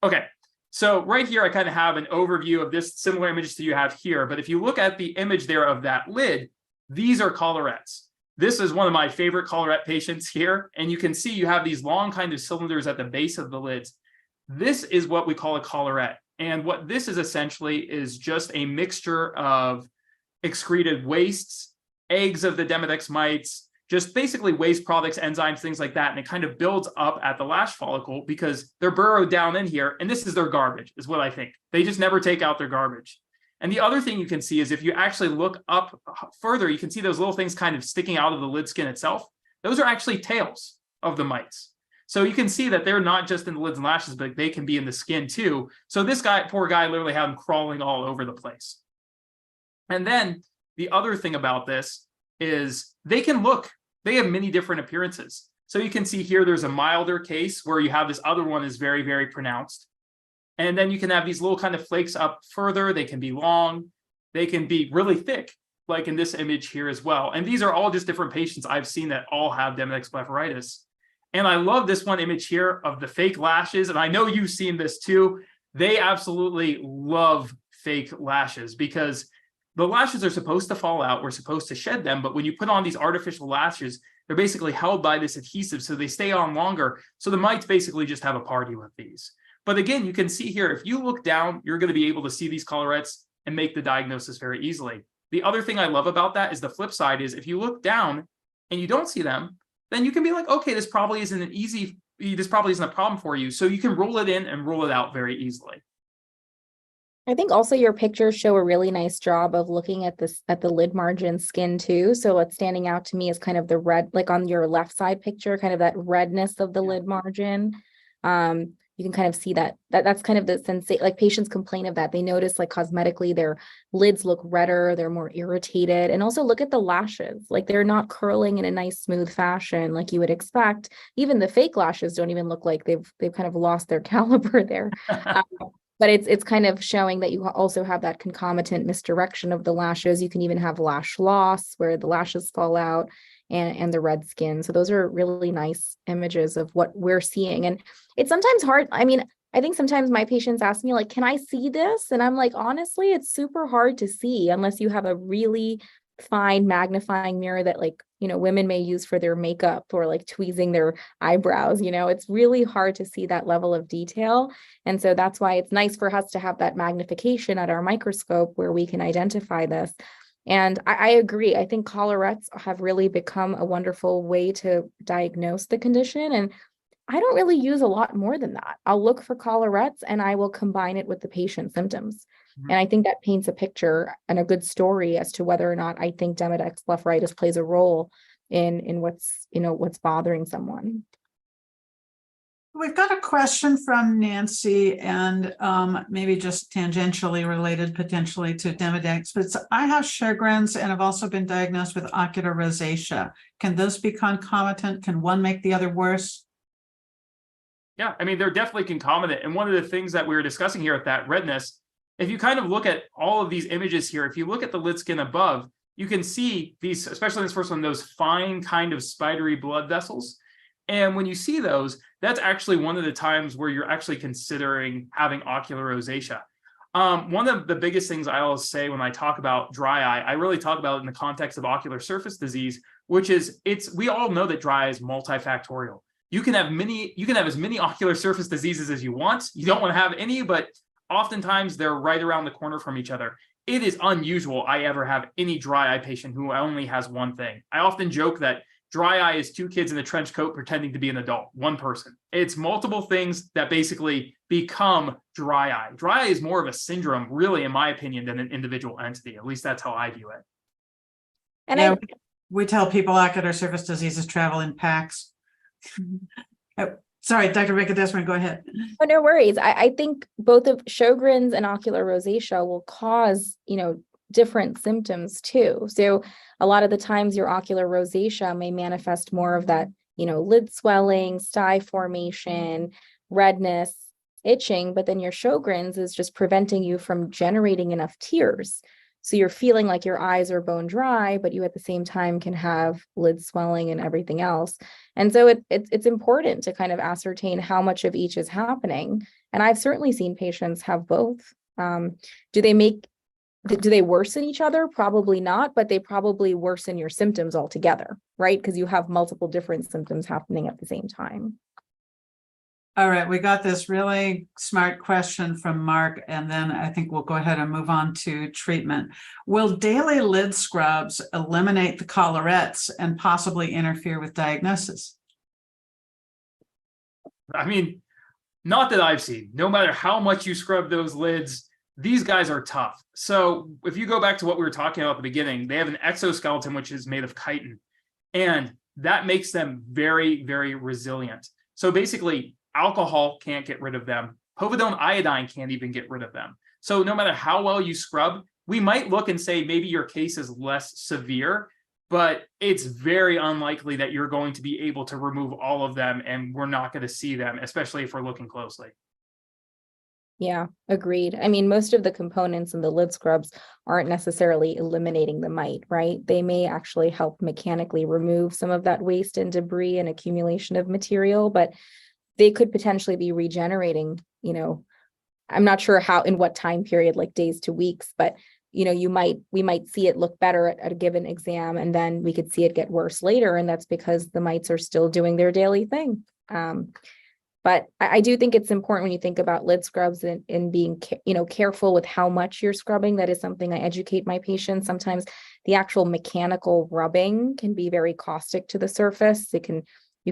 S4: Okay, so right here, I kind of have an overview of this similar images that you have here. But if you look at the image there of that lid, these are collarettes. This is one of my favorite collarette patients here. And you can see you have these long kind of cylinders at the base of the lids. This is what we call a collarette. And what this is essentially is just a mixture of excreted wastes, eggs of the Demodex mites, just basically waste products, enzymes, things like that. And it kind of builds up at the lash follicle because they're burrowed down in here. And this is their garbage, is what I think. They just never take out their garbage. And the other thing you can see is if you actually look up further, you can see those little things kind of sticking out of the lid skin itself. Those are actually tails of the mites. So you can see that they're not just in the lids and lashes, but they can be in the skin too. So this guy, poor guy, literally had them crawling all over the place. And then the other thing about this is they have many different appearances. So you can see here, there's a milder case where you have this other one is very, very pronounced. And then you can have these little kind of flakes up further. They can be long. They can be really thick, like in this image here as well. And these are all just different patients I've seen that all have Demodex blepharitis. And I love this one image here of the fake lashes. And I know you've seen this too. They absolutely love fake lashes because the lashes are supposed to fall out. We're supposed to shed them. But when you put on these artificial lashes, they're basically held by this adhesive. So they stay on longer. So the mites basically just have a party with these. But again, you can see here, if you look down, you're going to be able to see these collarettes and make the diagnosis very easily. The other thing I love about that is the flip side is if you look down and you don't see them, then you can be like, okay, this probably isn't a problem for you. So you can rule it in and rule it out very easily.
S3: I think also your pictures show a really nice job of looking at this at the lid margin skin too. So what's standing out to me is kind of the red, like on your left side picture, kind of that redness of the lid margin. you can kind of see that's kind of the sensation, like patients complain of that. They notice like cosmetically their lids look redder, they're more irritated. And also look at the lashes, like they're not curling in a nice smooth fashion like you would expect. Even the fake lashes don't even look like they've kind of lost their caliber there. But it's kind of showing that you also have that concomitant misdirection of the lashes. You can even have lash loss where the lashes fall out and the red skin. So those are really nice images of what we're seeing. And it's sometimes hard. I mean, I think sometimes my patients ask me like, can I see this? And I'm like, honestly, it's super hard to see unless you have a really fine magnifying mirror that like, women may use for their makeup or like tweezing their eyebrows. It's really hard to see that level of detail. And so that's why it's nice for us to have that magnification at our microscope where we can identify this. And I agree. I think collarettes have really become a wonderful way to diagnose the condition. And I don't really use a lot more than that. I'll look for collarettes and I will combine it with the patient's symptoms. And I think that paints a picture and a good story as to whether or not I think Demodex blepharitis plays a role in what's bothering someone.
S1: We've got a question from Nancy, and maybe just tangentially related potentially to Demodex, but I have Sjogren's and have also been diagnosed with ocular rosacea. Can those be concomitant? Can one make the other worse?
S4: Yeah, I mean, they're definitely concomitant. And one of the things that we were discussing here at that redness, if you kind of look at all of these images here, if you look at the lid skin above, you can see these, especially in this first one, those fine kind of spidery blood vessels. And when you see those, that's actually one of the times where you're actually considering having ocular rosacea. One of the biggest things I always say when I talk about dry eye, I really talk about it in the context of ocular surface disease, which is we all know that dry eye is multifactorial. You can have as many ocular surface diseases as you want. You don't want to have any, but oftentimes they're right around the corner from each other. It is unusual I ever have any dry eye patient who only has one thing. I often joke that dry eye is two kids in a trench coat pretending to be an adult, one person. It's multiple things that basically become dry eye. Dry eye is more of a syndrome, really, in my opinion, than an individual entity. At least that's how I view it.
S3: And
S1: yeah, we tell people ocular surface diseases travel in packs. Oh, sorry, Dr. Venkateswaran, go ahead.
S3: Oh, no worries. I think both of Sjogren's and ocular rosacea will cause, different symptoms too. So a lot of the times your ocular rosacea may manifest more of that, lid swelling, sty formation, redness, itching, but then your Sjogren's is just preventing you from generating enough tears. So you're feeling like your eyes are bone dry, but you at the same time can have lid swelling and everything else. And so it's important to kind of ascertain how much of each is happening. And I've certainly seen patients have both. Do they worsen each other? Probably not, but they probably worsen your symptoms altogether, right? Because you have multiple different symptoms happening at the same time.
S1: All right, we got this really smart question from Mark, and then I think we'll go ahead and move on to treatment. Will daily lid scrubs eliminate the collarettes and possibly interfere with diagnosis?
S4: I mean, not that I've seen. No matter how much you scrub those lids, these guys are tough. So if you go back to what we were talking about at the beginning, they have an exoskeleton, which is made of chitin, and that makes them very, very resilient. So basically, alcohol can't get rid of them. Povidone iodine can't even get rid of them. So no matter how well you scrub, we might look and say maybe your case is less severe, but it's very unlikely that you're going to be able to remove all of them, and we're not going to see them, especially if we're looking closely.
S3: Yeah, agreed. I mean, most of the components in the lid scrubs aren't necessarily eliminating the mite, right? They may actually help mechanically remove some of that waste and debris and accumulation of material, but they could potentially be regenerating, I'm not sure how, in what time period, like days to weeks, but we might see it look better at a given exam, and then we could see it get worse later. And that's because the mites are still doing their daily thing. But I do think it's important when you think about lid scrubs and being, careful with how much you're scrubbing. That is something I educate my patients. Sometimes the actual mechanical rubbing can be very caustic to the surface. You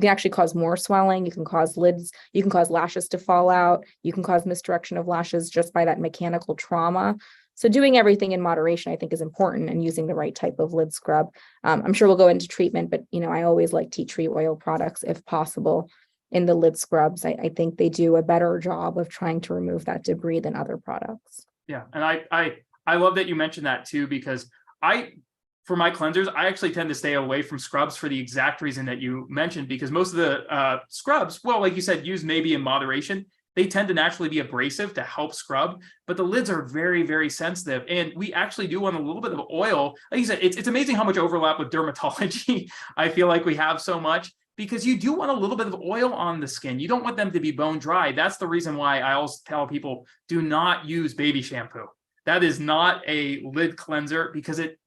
S3: can actually cause more swelling. You can cause lashes to fall out. You can cause misdirection of lashes just by that mechanical trauma. So doing everything in moderation, I think, is important, and using the right type of lid scrub. I'm sure we'll go into treatment, but I always like tea tree oil products if possible. in the lid scrubs. I think they do a better job of trying to remove that debris than other products.
S4: Yeah, and I love that you mentioned that too, because for my cleansers, I actually tend to stay away from scrubs for the exact reason that you mentioned, because most of the scrubs, well, like you said, used maybe in moderation, they tend to naturally be abrasive to help scrub, but the lids are very, very sensitive. And we actually do want a little bit of oil. Like you said, it's amazing how much overlap with dermatology I feel like we have so much, because you do want a little bit of oil on the skin. You don't want them to be bone dry. That's the reason why I always tell people, do not use baby shampoo. That is not a lid cleanser, because it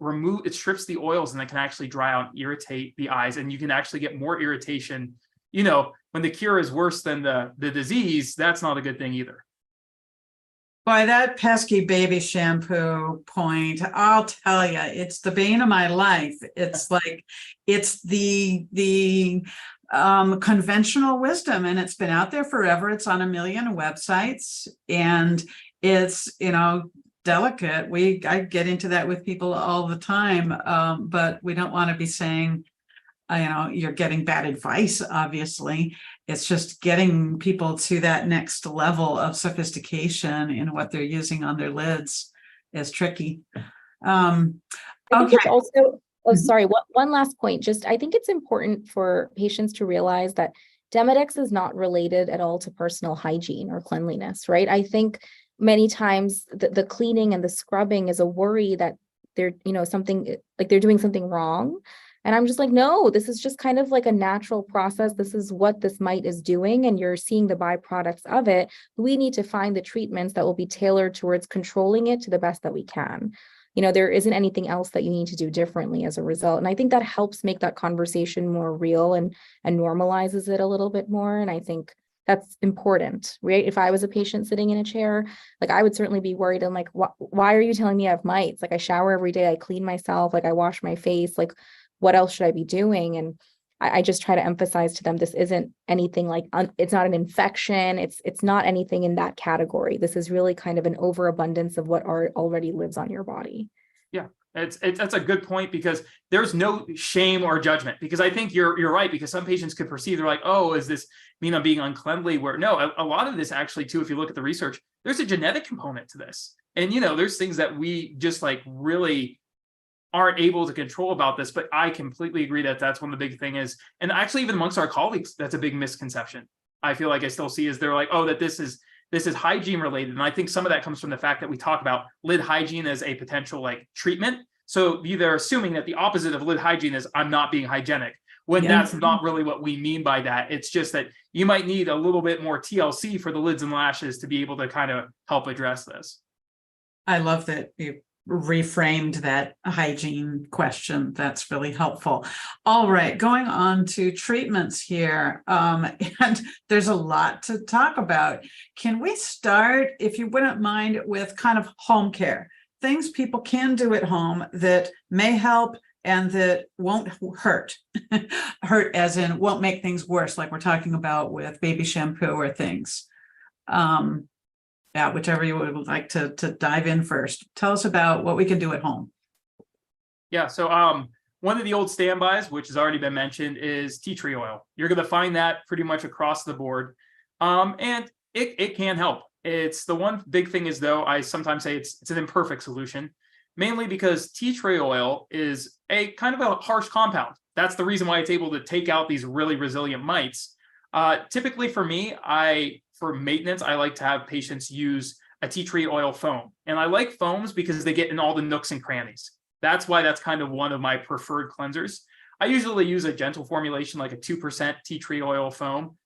S4: strips the oils, and it can actually dry out and irritate the eyes, and you can actually get more irritation. You know, when the cure is worse than the disease, that's not a good thing either.
S1: By that pesky baby shampoo point, I'll tell you, it's the bane of my life. It's like, it's the conventional wisdom, and it's been out there forever. It's on a million websites, and it's, you know, delicate. I get into that with people all the time, but we don't want to be saying, you know, you're getting bad advice. Obviously, it's just getting people to that next level of sophistication in what they're using on their lids is tricky.
S3: I think it's also, sorry, one last point. Just, I think it's important for patients to realize that Demodex is not related at all to personal hygiene or cleanliness, right? I think many times the cleaning and the scrubbing is a worry that they're, you know, something like they're doing something wrong. And I'm just like, no, this is just kind of like a natural process. This is what this mite is doing, and you're seeing the byproducts of it. We need to find the treatments that will be tailored towards controlling it to the best that we can. You know, there isn't anything else that you need to do differently as a result. And I think that helps make that conversation more real and normalizes it a little bit more. And I think that's important, right? If I was a patient sitting in a chair, like I would certainly be worried. I'm like, why are you telling me I have mites? Like I shower every day, I clean myself, like I wash my face, like what else should I be doing? And I just try to emphasize to them, this isn't anything like, it's not an infection. It's not anything in that category. This is really kind of an overabundance of what already lives on your body.
S4: Yeah, that's a good point, because there's no shame or judgment, because I think you're right, because some patients could perceive, they're like, oh, is this mean I'm being uncleanly? Where no, a lot of this actually too, if you look at the research, there's a genetic component to this. And, you know, there's things that we just like really aren't able to control about this, but I completely agree that that's one of the big thing is, and actually even amongst our colleagues, that's a big misconception. I feel like I still see is they're like, oh, that this is hygiene related. And I think some of that comes from the fact that we talk about lid hygiene as a potential like treatment. So they're assuming that the opposite of lid hygiene is I'm not being hygienic, when that's not really what we mean by that. It's just that you might need a little bit more TLC for the lids and lashes to be able to kind of help address this.
S1: I love that you reframed that hygiene question. That's really helpful. All right, going on to treatments here. And there's a lot to talk about. Can we start, if you wouldn't mind, with kind of home care? Things people can do at home that may help and that won't hurt. Hurt as in won't make things worse, like we're talking about with baby shampoo or things. Yeah, whichever you would like to dive in first. Tell us about what we can do at home.
S4: Yeah, so one of the old standbys, which has already been mentioned, is tea tree oil. You're going to find that pretty much across the board, and it can help. It's the one big thing is, though, I sometimes say it's an imperfect solution, mainly because tea tree oil is a kind of a harsh compound. That's the reason why it's able to take out these really resilient mites. Typically for me, for maintenance, I like to have patients use a tea tree oil foam. And I like foams because they get in all the nooks and crannies. That's why that's kind of one of my preferred cleansers. I usually use a gentle formulation, like a 2% tea tree oil foam.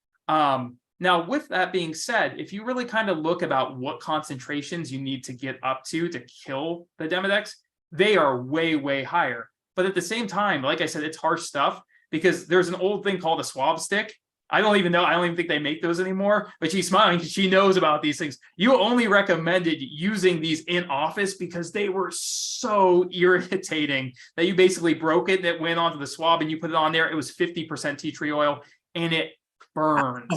S4: Now, with that being said, if you really kind of look about what concentrations you need to get up to kill the Demodex, they are way, way higher. But at the same time, like I said, it's harsh stuff, because there's an old thing called a swab stick. I don't even think they make those anymore, but she's smiling because she knows about these things. You only recommended using these in office because they were so irritating that you basically broke it, that went onto the swab and you put it on there. It was 50% tea tree oil and it burns.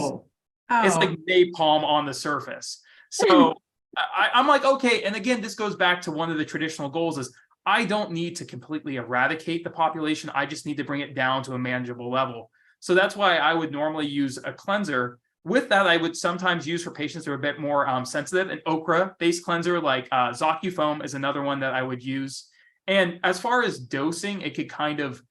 S4: It's like napalm on the surface. So I'm like, okay. And again, this goes back to one of the traditional goals is I don't need to completely eradicate the population. I just need to bring it down to a manageable level. So that's why I would normally use a cleanser. With that, I would sometimes use for patients who are a bit more sensitive, an ochre-based cleanser like Zocufoam is another one that I would use. And as far as dosing, it could kind of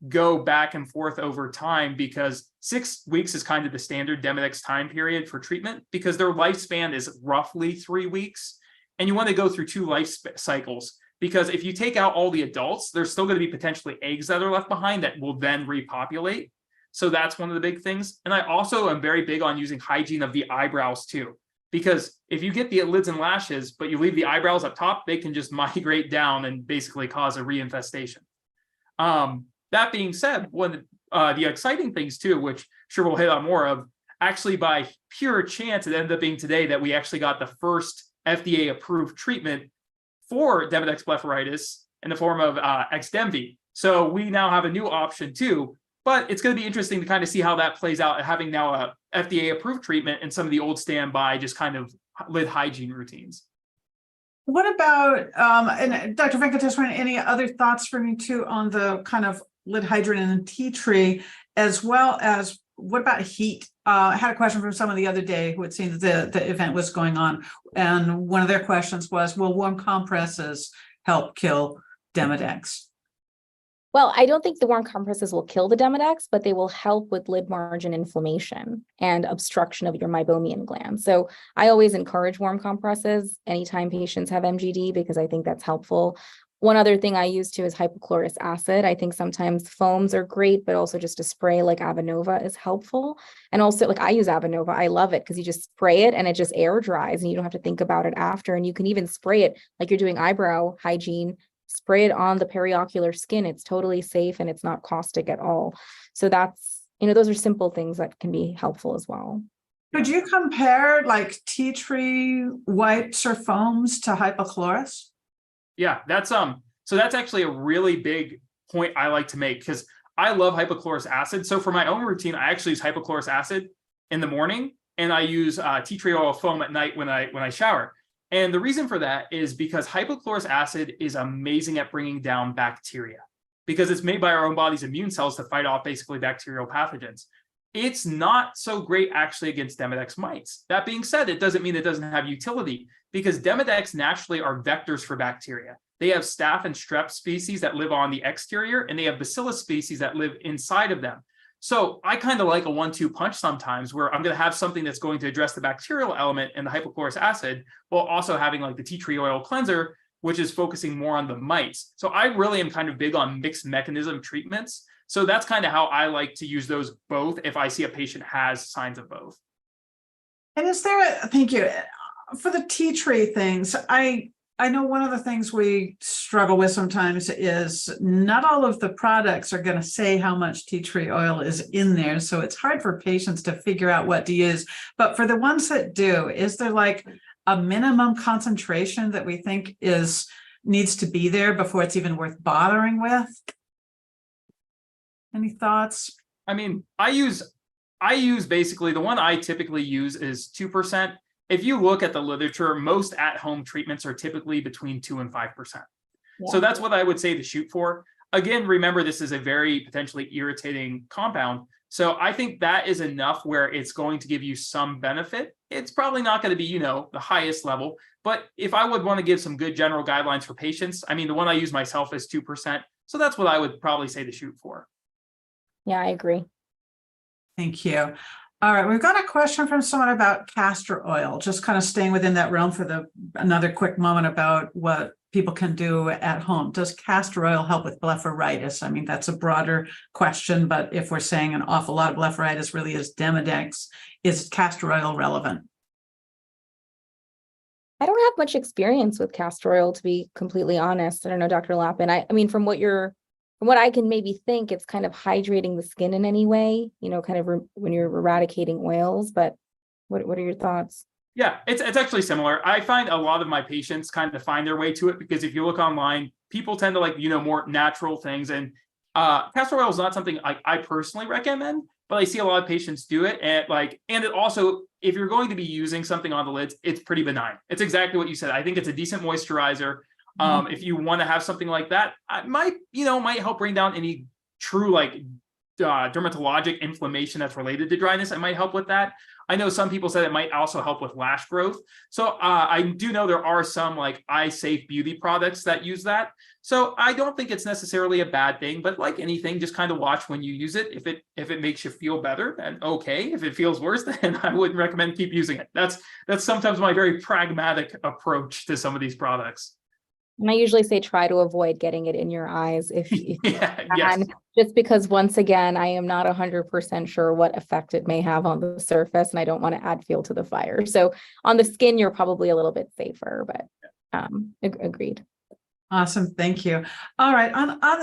S4: go back and forth over time because 6 weeks is kind of the standard Demodex time period for treatment because their lifespan is roughly 3 weeks. And you want to go through 2 life cycles because if you take out all the adults, there's still going to be potentially eggs that are left behind that will then repopulate. So that's one of the big things. And I also am very big on using hygiene of the eyebrows too, because if you get the lids and lashes, but you leave the eyebrows up top, they can just migrate down and basically cause a reinfestation. That being said, one of the exciting things too, which sure we'll hit on more of, actually by pure chance, it ended up being today that we actually got the first FDA approved treatment for Demodex blepharitis in the form of XDEMVY. So we now have a new option too. But it's going to be interesting to kind of see how that plays out, having now a FDA approved treatment and some of the old standby just kind of lid hygiene routines.
S1: What about, and Dr. Venkateswaran, any other thoughts from you too on the kind of lid hygiene and tea tree, as well as what about heat? I had a question from someone the other day who had seen that the event was going on. And one of their questions was, will warm compresses help kill Demodex?
S3: Well, I don't think the warm compresses will kill the Demodex, but they will help with lid margin inflammation and obstruction of your meibomian gland. So I always encourage warm compresses anytime patients have MGD because I think that's helpful. One other thing I use too is hypochlorous acid. I think sometimes foams are great, but also just a spray like Avenova is helpful. And also like I use Avenova. I love it because you just spray it and it just air dries and you don't have to think about it after. And you can even spray it like you're doing eyebrow hygiene. Spray it on the periocular skin. It's totally safe and it's not caustic at all. So that's, those are simple things that can be helpful as well.
S1: Could you compare like tea tree wipes or foams to hypochlorous?
S4: Yeah, that's so that's actually a really big point I like to make because I love hypochlorous acid. So for my own routine, I actually use hypochlorous acid in the morning and I use tea tree oil foam at night when I shower. And the reason for that is because hypochlorous acid is amazing at bringing down bacteria because it's made by our own body's immune cells to fight off basically bacterial pathogens. It's not so great actually against Demodex mites. That being said, it doesn't mean it doesn't have utility because Demodex naturally are vectors for bacteria. They have staph and strep species that live on the exterior and they have bacillus species that live inside of them. So I kind of like a 1-2 punch sometimes where I'm going to have something that's going to address the bacterial element and the hypochlorous acid while also having like the tea tree oil cleanser, which is focusing more on the mites. So I really am kind of big on mixed mechanism treatments. So that's kind of how I like to use those both if I see a patient has signs of both.
S1: And is there, thank you, for the tea tree things, I know one of the things we struggle with sometimes is not all of the products are going to say how much tea tree oil is in there. So it's hard for patients to figure out what to use. But for the ones that do, is there like a minimum concentration that we think needs to be there before it's even worth bothering with? Any thoughts?
S4: I mean, I use basically the one I typically use is 2%. If you look at the literature, most at-home treatments are typically between 2 and 5%. Yeah. So that's what I would say to shoot for. Again, remember, this is a very potentially irritating compound. So I think that is enough where it's going to give you some benefit. It's probably not going to be, the highest level. But if I would want to give some good general guidelines for patients, I mean, the one I use myself is 2%. So that's what I would probably say to shoot for.
S3: Yeah, I agree.
S1: Thank you. All right, we've got a question from someone about castor oil, just kind of staying within that realm for another quick moment about what people can do at home. Does castor oil help with blepharitis? I mean, that's a broader question, but if we're saying an awful lot of blepharitis really is Demodex, is castor oil relevant?
S3: I don't have much experience with castor oil, to be completely honest. I don't know, Dr. Lappin. I mean, from what I can maybe think, it's kind of hydrating the skin in any way, kind of when you're eradicating oils, but what are your thoughts?
S4: Yeah, it's actually similar. I find a lot of my patients kind of find their way to it because if you look online, people tend to like, more natural things. And castor oil is not something I personally recommend, but I see a lot of patients do it. And it also, if you're going to be using something on the lids, it's pretty benign. It's exactly what you said. I think it's a decent moisturizer. If you want to have something like that, it might help bring down any true dermatologic inflammation that's related to dryness, it might help with that. I know some people said it might also help with lash growth. So I do know there are some like eye safe beauty products that use that. So I don't think it's necessarily a bad thing, but like anything, just kind of watch when you use it. If it makes you feel better, then okay. If it feels worse, then I wouldn't recommend keep using it. That's sometimes my very pragmatic approach to some of these products.
S3: And I usually say try to avoid getting it in your eyes if you
S4: Yeah,
S3: can,
S4: yes.
S3: just because once again, I am not 100% sure what effect it may have on the surface, and I don't want to add fuel to the fire. So on the skin, you're probably a little bit safer, but agreed.
S1: Awesome, thank you. All right,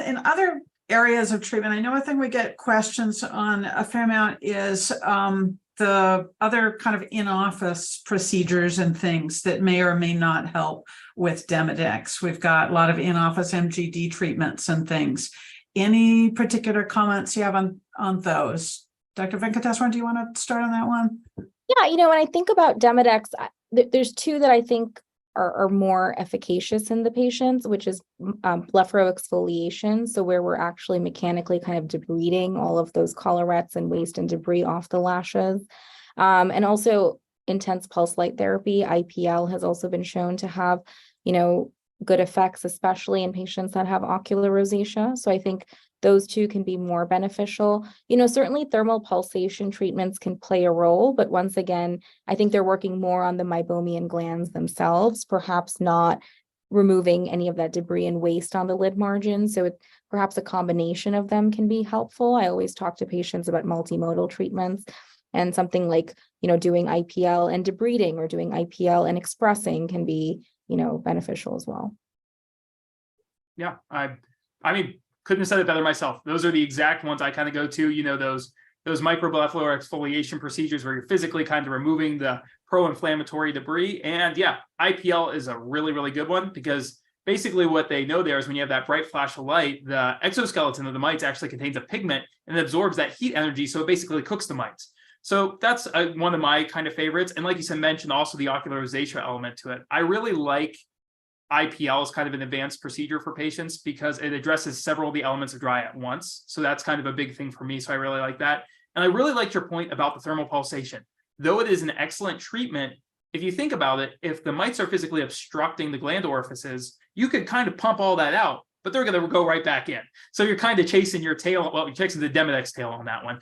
S1: in other areas of treatment, I know a thing we get questions on a fair amount is the other kind of in-office procedures and things that may or may not help with Demodex. We've got a lot of in-office MGD treatments and things. Any particular comments you have on those? Dr. Venkateswaran, do you want to start on that one?
S3: Yeah, when I think about Demodex, there's two that I think are more efficacious in the patients, which is blepharoexfoliation. So where we're actually mechanically kind of debriding all of those collarettes and waste and debris off the lashes. And also intense pulse light therapy, IPL, has also been shown to have, good effects, especially in patients that have ocular rosacea. So I think those two can be more beneficial. Certainly thermal pulsation treatments can play a role, but once again, I think they're working more on the meibomian glands themselves, perhaps not removing any of that debris and waste on the lid margin. So perhaps a combination of them can be helpful. I always talk to patients about multimodal treatments, and something like, doing IPL and debriding or doing IPL and expressing can be, beneficial as well.
S4: Yeah, I mean, couldn't have said it better myself. Those are the exact ones I kind of go to, those microblepharoexfoliation procedures where you're physically kind of removing the pro-inflammatory debris. And yeah, IPL is a really, really good one, because basically what they know there is when you have that bright flash of light, the exoskeleton of the mites actually contains a pigment and it absorbs that heat energy. So it basically cooks the mites. So that's one of my kind of favorites. And like you said, mentioned also the ocular rosacea element to it. I really like IPL as kind of an advanced procedure for patients because it addresses several of the elements of dry at once. So that's kind of a big thing for me. So I really like that. And I really liked your point about the thermal pulsation. Though it is an excellent treatment, if you think about it, if the mites are physically obstructing the gland orifices, you could kind of pump all that out, but they're going to go right back in. So you're kind of chasing your tail. Well, you're chasing the Demodex tail on that one.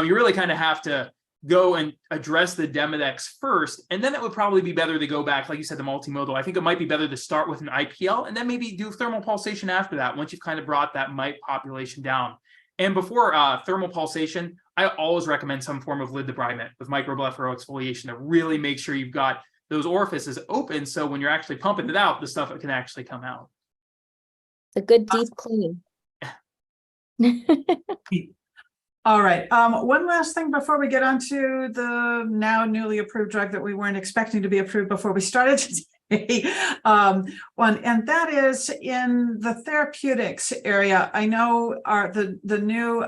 S4: You really kind of have to go and address the Demodex first, and then it would probably be better to go back, like you said, the multimodal. I think it might be better to start with an IPL and then maybe do thermal pulsation after that, once you've kind of brought that mite population down. And before thermal pulsation, I always recommend some form of lid debridement with microblepharoexfoliation to really make sure you've got those orifices open, so when you're actually pumping it out, the stuff can actually come out.
S3: It's a good deep clean.
S1: All right. One last thing before we get on to the now newly approved drug that we weren't expecting to be approved before we started today. And that is in the therapeutics area. I know the new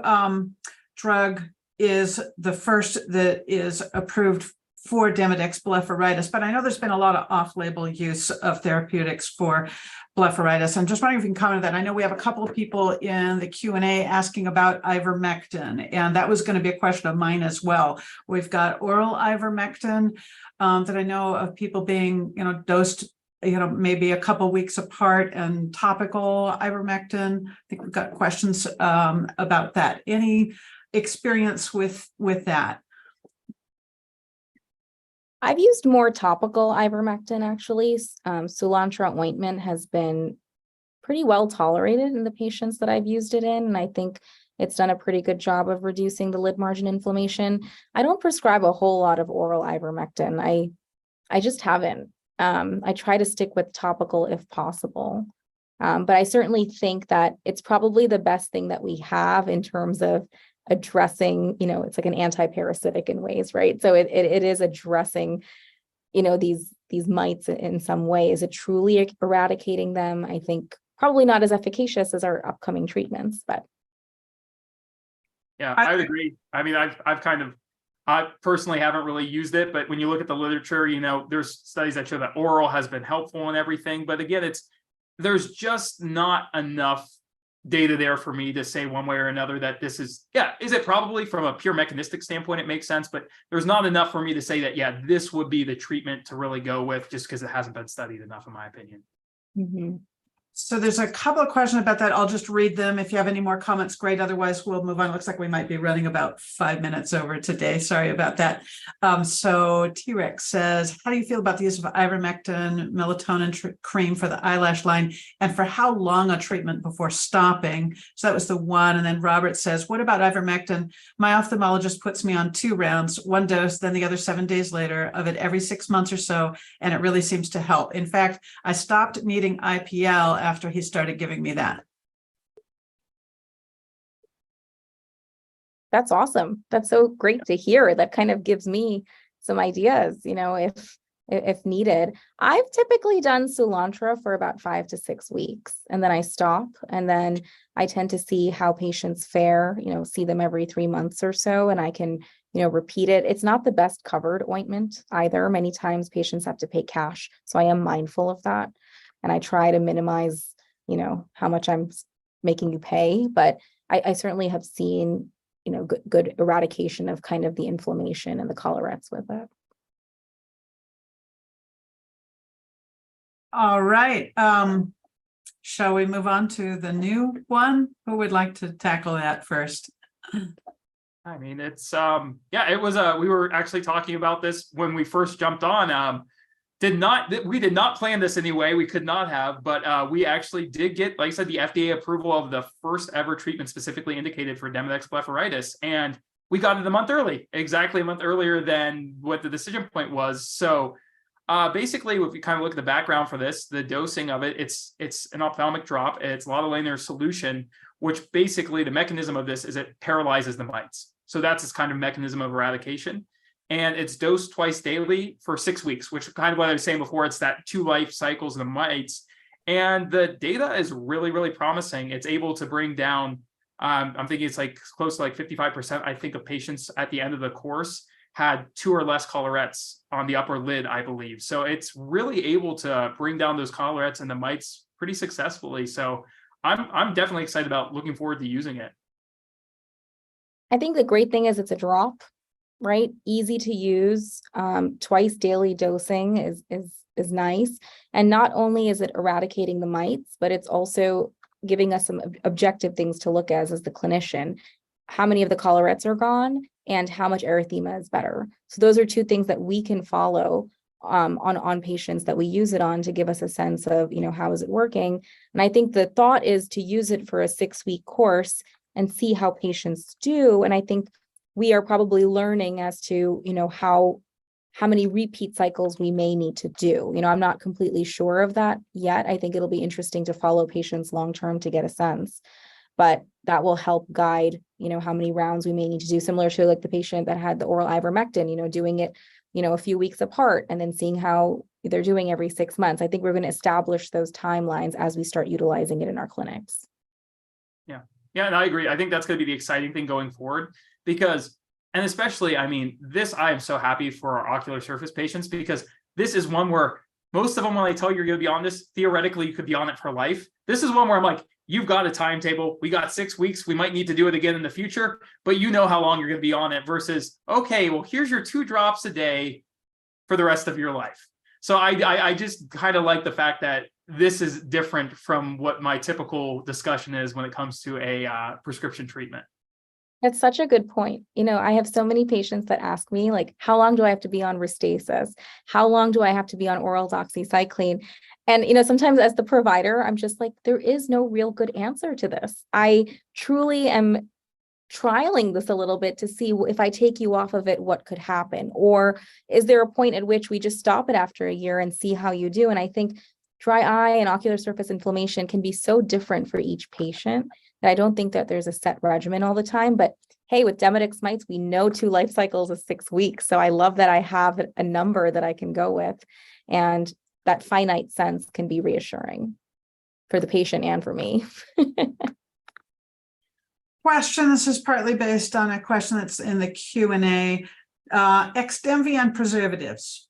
S1: drug is the first that is approved for Demodex blepharitis, but I know there's been a lot of off-label use of therapeutics for blepharitis. I'm just wondering if you can comment on that. I know we have a couple of people in the Q&A asking about Ivermectin, and that was going to be a question of mine as well. We've got oral Ivermectin that I know of people being, dosed, maybe a couple weeks apart, and topical Ivermectin. I think we've got questions about that. Any experience with that?
S3: I've used more topical Ivermectin, actually. Cilantro ointment has been pretty well tolerated in the patients that I've used it in, and I think it's done a pretty good job of reducing the lid margin inflammation. I don't prescribe a whole lot of oral Ivermectin. I just haven't. I try to stick with topical if possible. But I certainly think that it's probably the best thing that we have in terms of addressing, it's like an anti-parasitic in ways, right? So it is addressing, these mites in some way. Is it truly eradicating them? I think probably not as efficacious as our upcoming treatments, but.
S4: Yeah, I would agree. I mean, I personally haven't really used it, but when you look at the literature, there's studies that show that oral has been helpful and everything. But again, there's just not enough data there for me to say one way or another that this is, is it probably from a pure mechanistic standpoint, it makes sense, but there's not enough for me to say that, this would be the treatment to really go with, just because it hasn't been studied enough, in my opinion.
S3: Mm-hmm.
S1: So there's a couple of questions about that. I'll just read them. If you have any more comments, great. Otherwise, we'll move on. Looks like we might be running about 5 minutes over today. Sorry about that. So T-Rex says, how do you feel about the use of ivermectin, melatonin cream for the eyelash line, and for how long a treatment before stopping? So that was the one. And then Robert says, what about ivermectin? My ophthalmologist puts me on 2 rounds, 1 dose, then the other 7 days later of it every 6 months or so. And it really seems to help. In fact, I stopped needing IPL after he started giving me that.
S3: That's awesome. That's so great to hear. That kind of gives me some ideas, if needed. I've typically done Soolantra for about 5 to 6 weeks, and then I stop, and then I tend to see how patients fare, see them every 3 months or so, and I can, repeat it. It's not the best covered ointment either. Many times patients have to pay cash. So I am mindful of that. And I try to minimize, how much I'm making you pay, but I certainly have seen, good eradication of kind of the inflammation and the collarettes with it.
S1: All right. Shall we move on to the new one? Who would like to tackle that first?
S4: I mean, it's, it was, we were actually talking about this when we first jumped on. We did not plan this anyway. We could not have, but we actually did get, like I said, the FDA approval of the first ever treatment specifically indicated for Demodex Blepharitis. And we got it a month early, exactly a month earlier than what the decision point was. So basically, if you kind of look at the background for this, the dosing of it, it's an ophthalmic drop. It's lotilaner solution, which basically the mechanism of this is it paralyzes the mites. So that's its kind of mechanism of eradication. And it's dosed twice daily for 6 weeks, which is kind of what I was saying before. It's that 2 life cycles of the mites. And the data is really, really promising. It's able to bring down, I'm thinking it's like close to like 55%, I think, of patients at the end of the course had 2 or less collarettes on the upper lid, I believe. So it's really able to bring down those collarettes and the mites pretty successfully. So I'm definitely excited about looking forward to using it.
S3: I think the great thing is it's a drop, right? Easy to use. Twice daily dosing is nice. And not only is it eradicating the mites, but it's also giving us some objective things to look at as the clinician. How many of the collarettes are gone and how much erythema is better. So those are 2 things that we can follow on patients that we use it on to give us a sense of, how is it working? And I think the thought is to use it for a 6-week course and see how patients do. And I think we are probably learning as to, how many repeat cycles we may need to do. I'm not completely sure of that yet. I think it'll be interesting to follow patients long-term to get a sense, but that will help guide, how many rounds we may need to do, similar to like the patient that had the oral ivermectin, doing it, a few weeks apart and then seeing how they're doing every 6 months. I think we're going to establish those timelines as we start utilizing it in our clinics.
S4: Yeah, and I agree. I think that's going to be the exciting thing going forward because, and especially, I mean, I am so happy for our ocular surface patients because this is one where most of them, when they tell you you're going to be on this, theoretically, you could be on it for life. This is one where I'm like, you've got a timetable. We got 6 weeks. We might need to do it again in the future, but you know how long you're going to be on it versus, okay, well, here's your 2 drops a day for the rest of your life. So I just kind of like the fact that this is different from what my typical discussion is when it comes to a prescription treatment.
S3: That's such a good point. I have so many patients that ask me, like, how long do I have to be on Restasis? How long do I have to be on oral doxycycline? And, sometimes as the provider, I'm just like, there is no real good answer to this. I truly am trialing this a little bit to see if I take you off of it, what could happen? Or is there a point at which we just stop it after a year and see how you do? And I think dry eye and ocular surface inflammation can be so different for each patient that I don't think that there's a set regimen all the time. But hey, with Demodex mites, we know 2 life cycles is 6 weeks. So I love that I have a number that I can go with. And that finite sense can be reassuring for the patient and for me.
S1: Question. This is partly based on a question that's in the Q&A. XDEMVY and preservatives.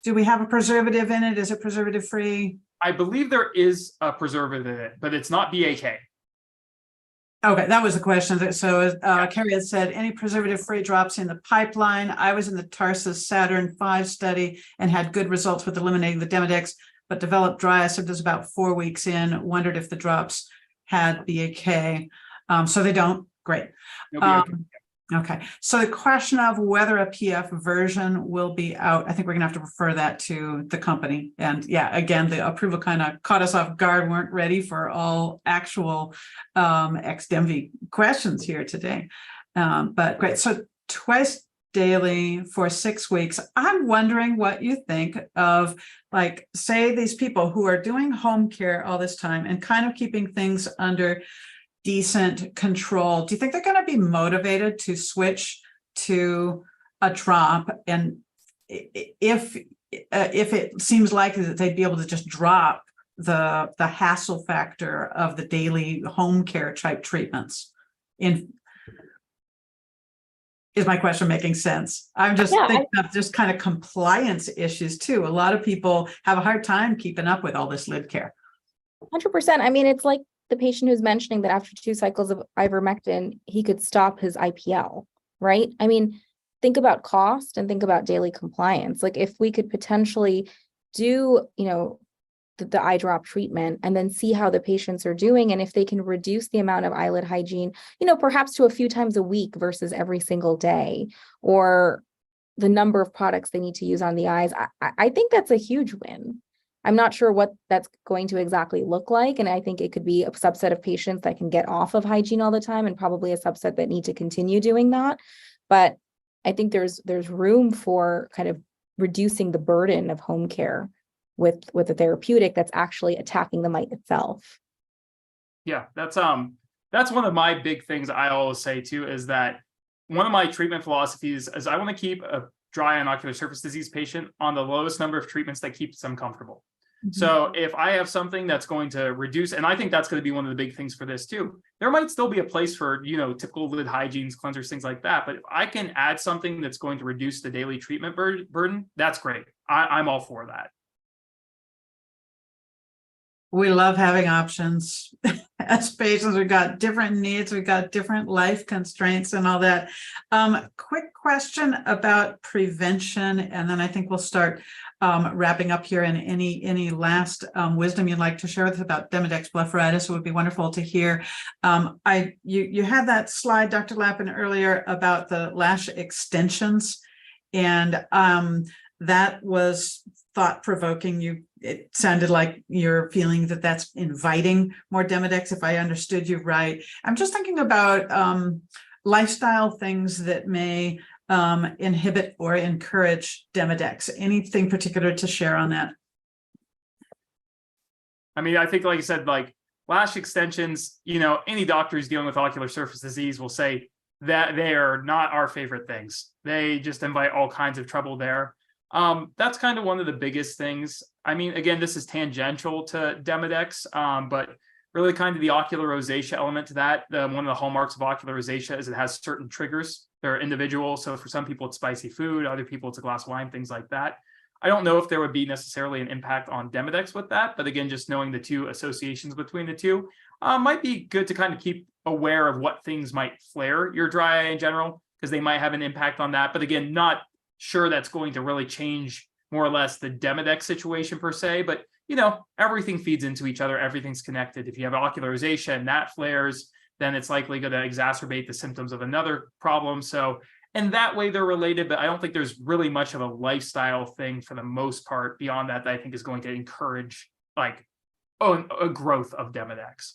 S1: Do we have a preservative in it? Is it preservative free?
S4: I believe there is a preservative in it, but it's not BAK.
S1: Okay, that was the question. So Carrie had said, any preservative-free drops in the pipeline. I was in the Tarsus Saturn V study and had good results with eliminating the Demodex, but developed dry eye symptoms about 4 weeks in. Wondered if the drops had BAK. So they don't. Great.
S4: No BAK.
S1: Okay, so the question of whether a PF version will be out, I think we're gonna have to refer that to the company. And yeah, again, the approval kind of caught us off guard, weren't ready for all actual XDEMVY questions here today. But great, so twice daily for 6 weeks. I'm wondering what you think of, like, say these people who are doing home care all this time and kind of keeping things under decent control. Do you think they're going to be motivated to switch to a drop? And if it seems likely that they'd be able to just drop the hassle factor of the daily home care type treatments, is my question making sense? I'm just thinking of just kind of compliance issues too. A lot of people have a hard time keeping up with all this lid care.
S3: 100%. I mean, it's like the patient who's mentioning that after 2 cycles of ivermectin, he could stop his IPL, right? I mean, think about cost and think about daily compliance. Like if we could potentially do, the eye drop treatment and then see how the patients are doing. And if they can reduce the amount of eyelid hygiene, perhaps to a few times a week versus every single day, or the number of products they need to use on the eyes, I think that's a huge win. I'm not sure what that's going to exactly look like. And I think it could be a subset of patients that can get off of hygiene all the time and probably a subset that need to continue doing that. But I think there's room for kind of reducing the burden of home care with a therapeutic that's actually attacking the mite itself.
S4: Yeah, that's one of my big things I always say too, is that one of my treatment philosophies is I want to keep a dry and ocular surface disease patient on the lowest number of treatments that keeps them comfortable. Mm-hmm. So if I have something that's going to reduce, and I think that's going to be one of the big things for this too, there might still be a place for, typical lid hygienes, cleansers, things like that. But if I can add something that's going to reduce the daily treatment burden, that's great. I'm all for that.
S1: We love having options. As patients, we've got different needs, we've got different life constraints and all that. Quick question about prevention, and then I think we'll start wrapping up here. And any last wisdom you'd like to share with us about Demodex blepharitis, it would be wonderful to hear. You had that slide, Dr. Lappin, earlier about the lash extensions, and that was thought-provoking. It sounded like you're feeling that that's inviting more Demodex, if I understood you right. I'm just thinking about lifestyle things that may inhibit or encourage Demodex. Anything particular to share on that?
S4: I mean, I think, like you said, like lash extensions, any doctor who's dealing with ocular surface disease will say that they are not our favorite things. They just invite all kinds of trouble there. That's kind of one of the biggest things. I mean, again, this is tangential to Demodex, but really kind of the ocular rosacea element to that. One of the hallmarks of ocular rosacea is it has certain triggers. They're individual. So for some people, it's spicy food. Other people, it's a glass of wine, things like that. I don't know if there would be necessarily an impact on Demodex with that. But again, just knowing the two associations between the two might be good to kind of keep aware of what things might flare your dry eye in general, because they might have an impact on that. But again, not sure that's going to really change more or less the Demodex situation per se, but everything feeds into each other. Everything's connected. If you have ocular rosacea and that flares, then it's likely going to exacerbate the symptoms of another problem. So, and that way they're related, but I don't think there's really much of a lifestyle thing for the most part beyond that I think is going to encourage like a growth of Demodex.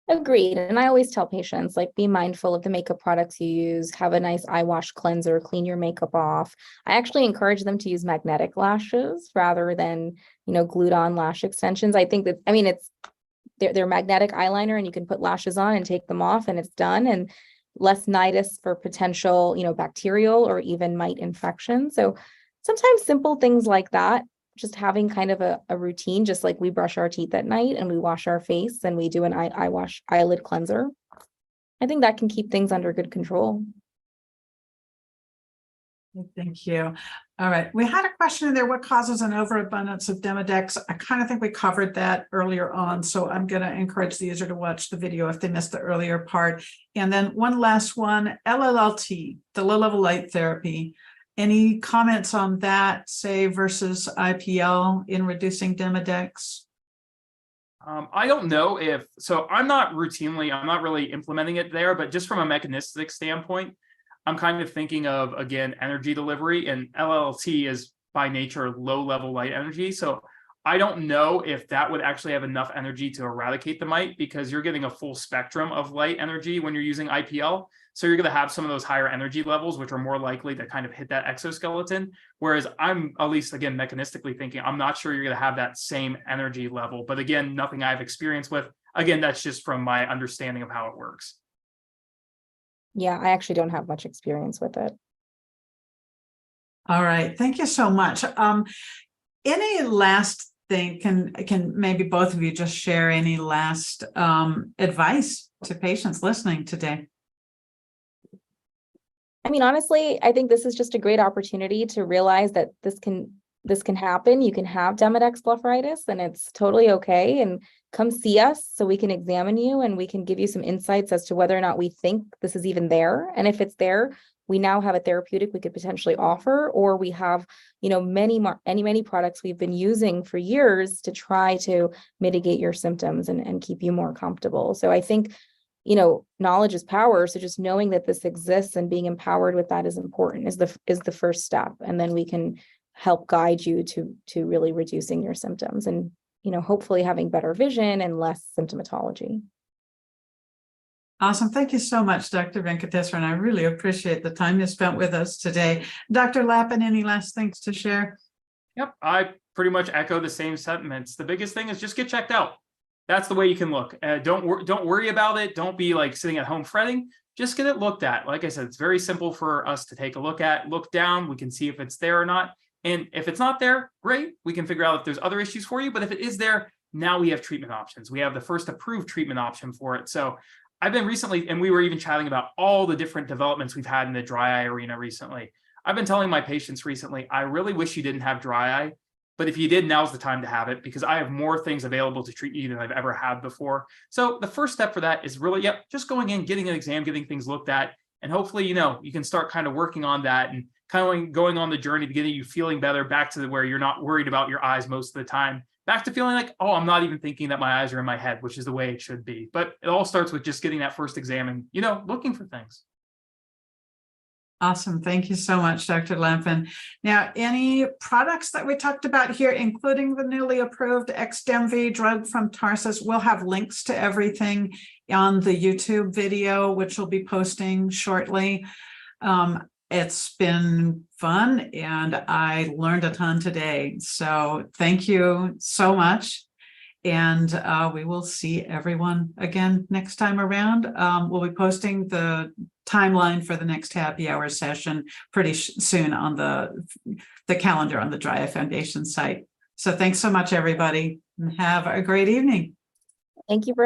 S3: Agreed. And I always tell patients, like, be mindful of the makeup products you use, have a nice eye wash cleanser, clean your makeup off. I actually encourage them to use magnetic lashes rather than, glued on lash extensions. I think that, they're magnetic eyeliner and you can put lashes on and take them off and it's done, and less nidus for potential, bacterial or even mite infection. So sometimes simple things like that, just having kind of a routine, just like we brush our teeth at night and we wash our face and we do an eyelid cleanser. I think that can keep things under good control.
S1: Thank you. All right. We had a question in there. What causes an overabundance of Demodex? I kind of think we covered that earlier on. So I'm going to encourage the user to watch the video if they missed the earlier part. And then one last one, LLT, the low-level light therapy. Any comments on that, say, versus IPL in reducing Demodex?
S4: I don't know so I'm not really implementing it there, but just from a mechanistic standpoint, I'm kind of thinking of, again, energy delivery, and LLT is by nature low level light energy. So I don't know if that would actually have enough energy to eradicate the mite, because you're getting a full spectrum of light energy when you're using IPL. So you're going to have some of those higher energy levels, which are more likely to kind of hit that exoskeleton. Whereas I'm, at least again, mechanistically thinking, I'm not sure you're going to have that same energy level. But again, nothing I've experienced with. Again, that's just from my understanding of how it works.
S3: Yeah, I actually don't have much experience with it.
S1: All right. Thank you so much. Any last thing, can maybe both of you just share any last advice to patients listening today?
S3: I mean, honestly, I think this is just a great opportunity to realize that this can happen. You can have Demodex blepharitis and it's totally okay. And come see us so we can examine you and we can give you some insights as to whether or not we think this is even there. And if it's there, we now have a therapeutic we could potentially offer, or we have, many products we've been using for years to try to mitigate your symptoms and keep you more comfortable. So I think, knowledge is power. So just knowing that this exists and being empowered with that is important, is the first step. And then we can help guide you to really reducing your symptoms and, hopefully having better vision and less symptomatology.
S1: Awesome. Thank you so much, Dr. Venkateswaran. I really appreciate the time you spent with us today. Dr. Lappin, any last things to share?
S4: Yep, I pretty much echo the same sentiments. The biggest thing is just get checked out. That's the way you can look. Don't worry about it. Don't be like sitting at home fretting. Just get it looked at. Like I said, it's very simple for us to take a look at. Look down. We can see if it's there or not. And if it's not there, great. We can figure out if there's other issues for you. But if it is there, now we have treatment options. We have the first approved treatment option for it. So I've been recently, and we were even chatting about all the different developments we've had in the dry eye arena recently. I've been telling my patients recently, I really wish you didn't have dry eye, but if you did, now's the time to have it, because I have more things available to treat you than I've ever had before. So the first step for that is really, just going in, getting an exam, getting things looked at, and hopefully, you can start kind of working on that and kind of going on the journey to getting you feeling better, back to where you're not worried about your eyes most of the time. Back to feeling like, oh, I'm not even thinking that my eyes are in my head, which is the way it should be. But it all starts with just getting that first exam and, looking for things.
S1: Awesome. Thank you so much, Dr. Lappin. Now, any products that we talked about here, including the newly approved XDEMVY drug from Tarsus, we'll have links to everything on the YouTube video, which we'll be posting shortly. It's been fun and I learned a ton today. So thank you so much. And we will see everyone again next time around. We'll be posting the timeline for the next happy hour session pretty soon on the calendar on the Dry Eye Foundation site. So thanks so much, everybody, and have a great evening.
S3: Thank you for having me.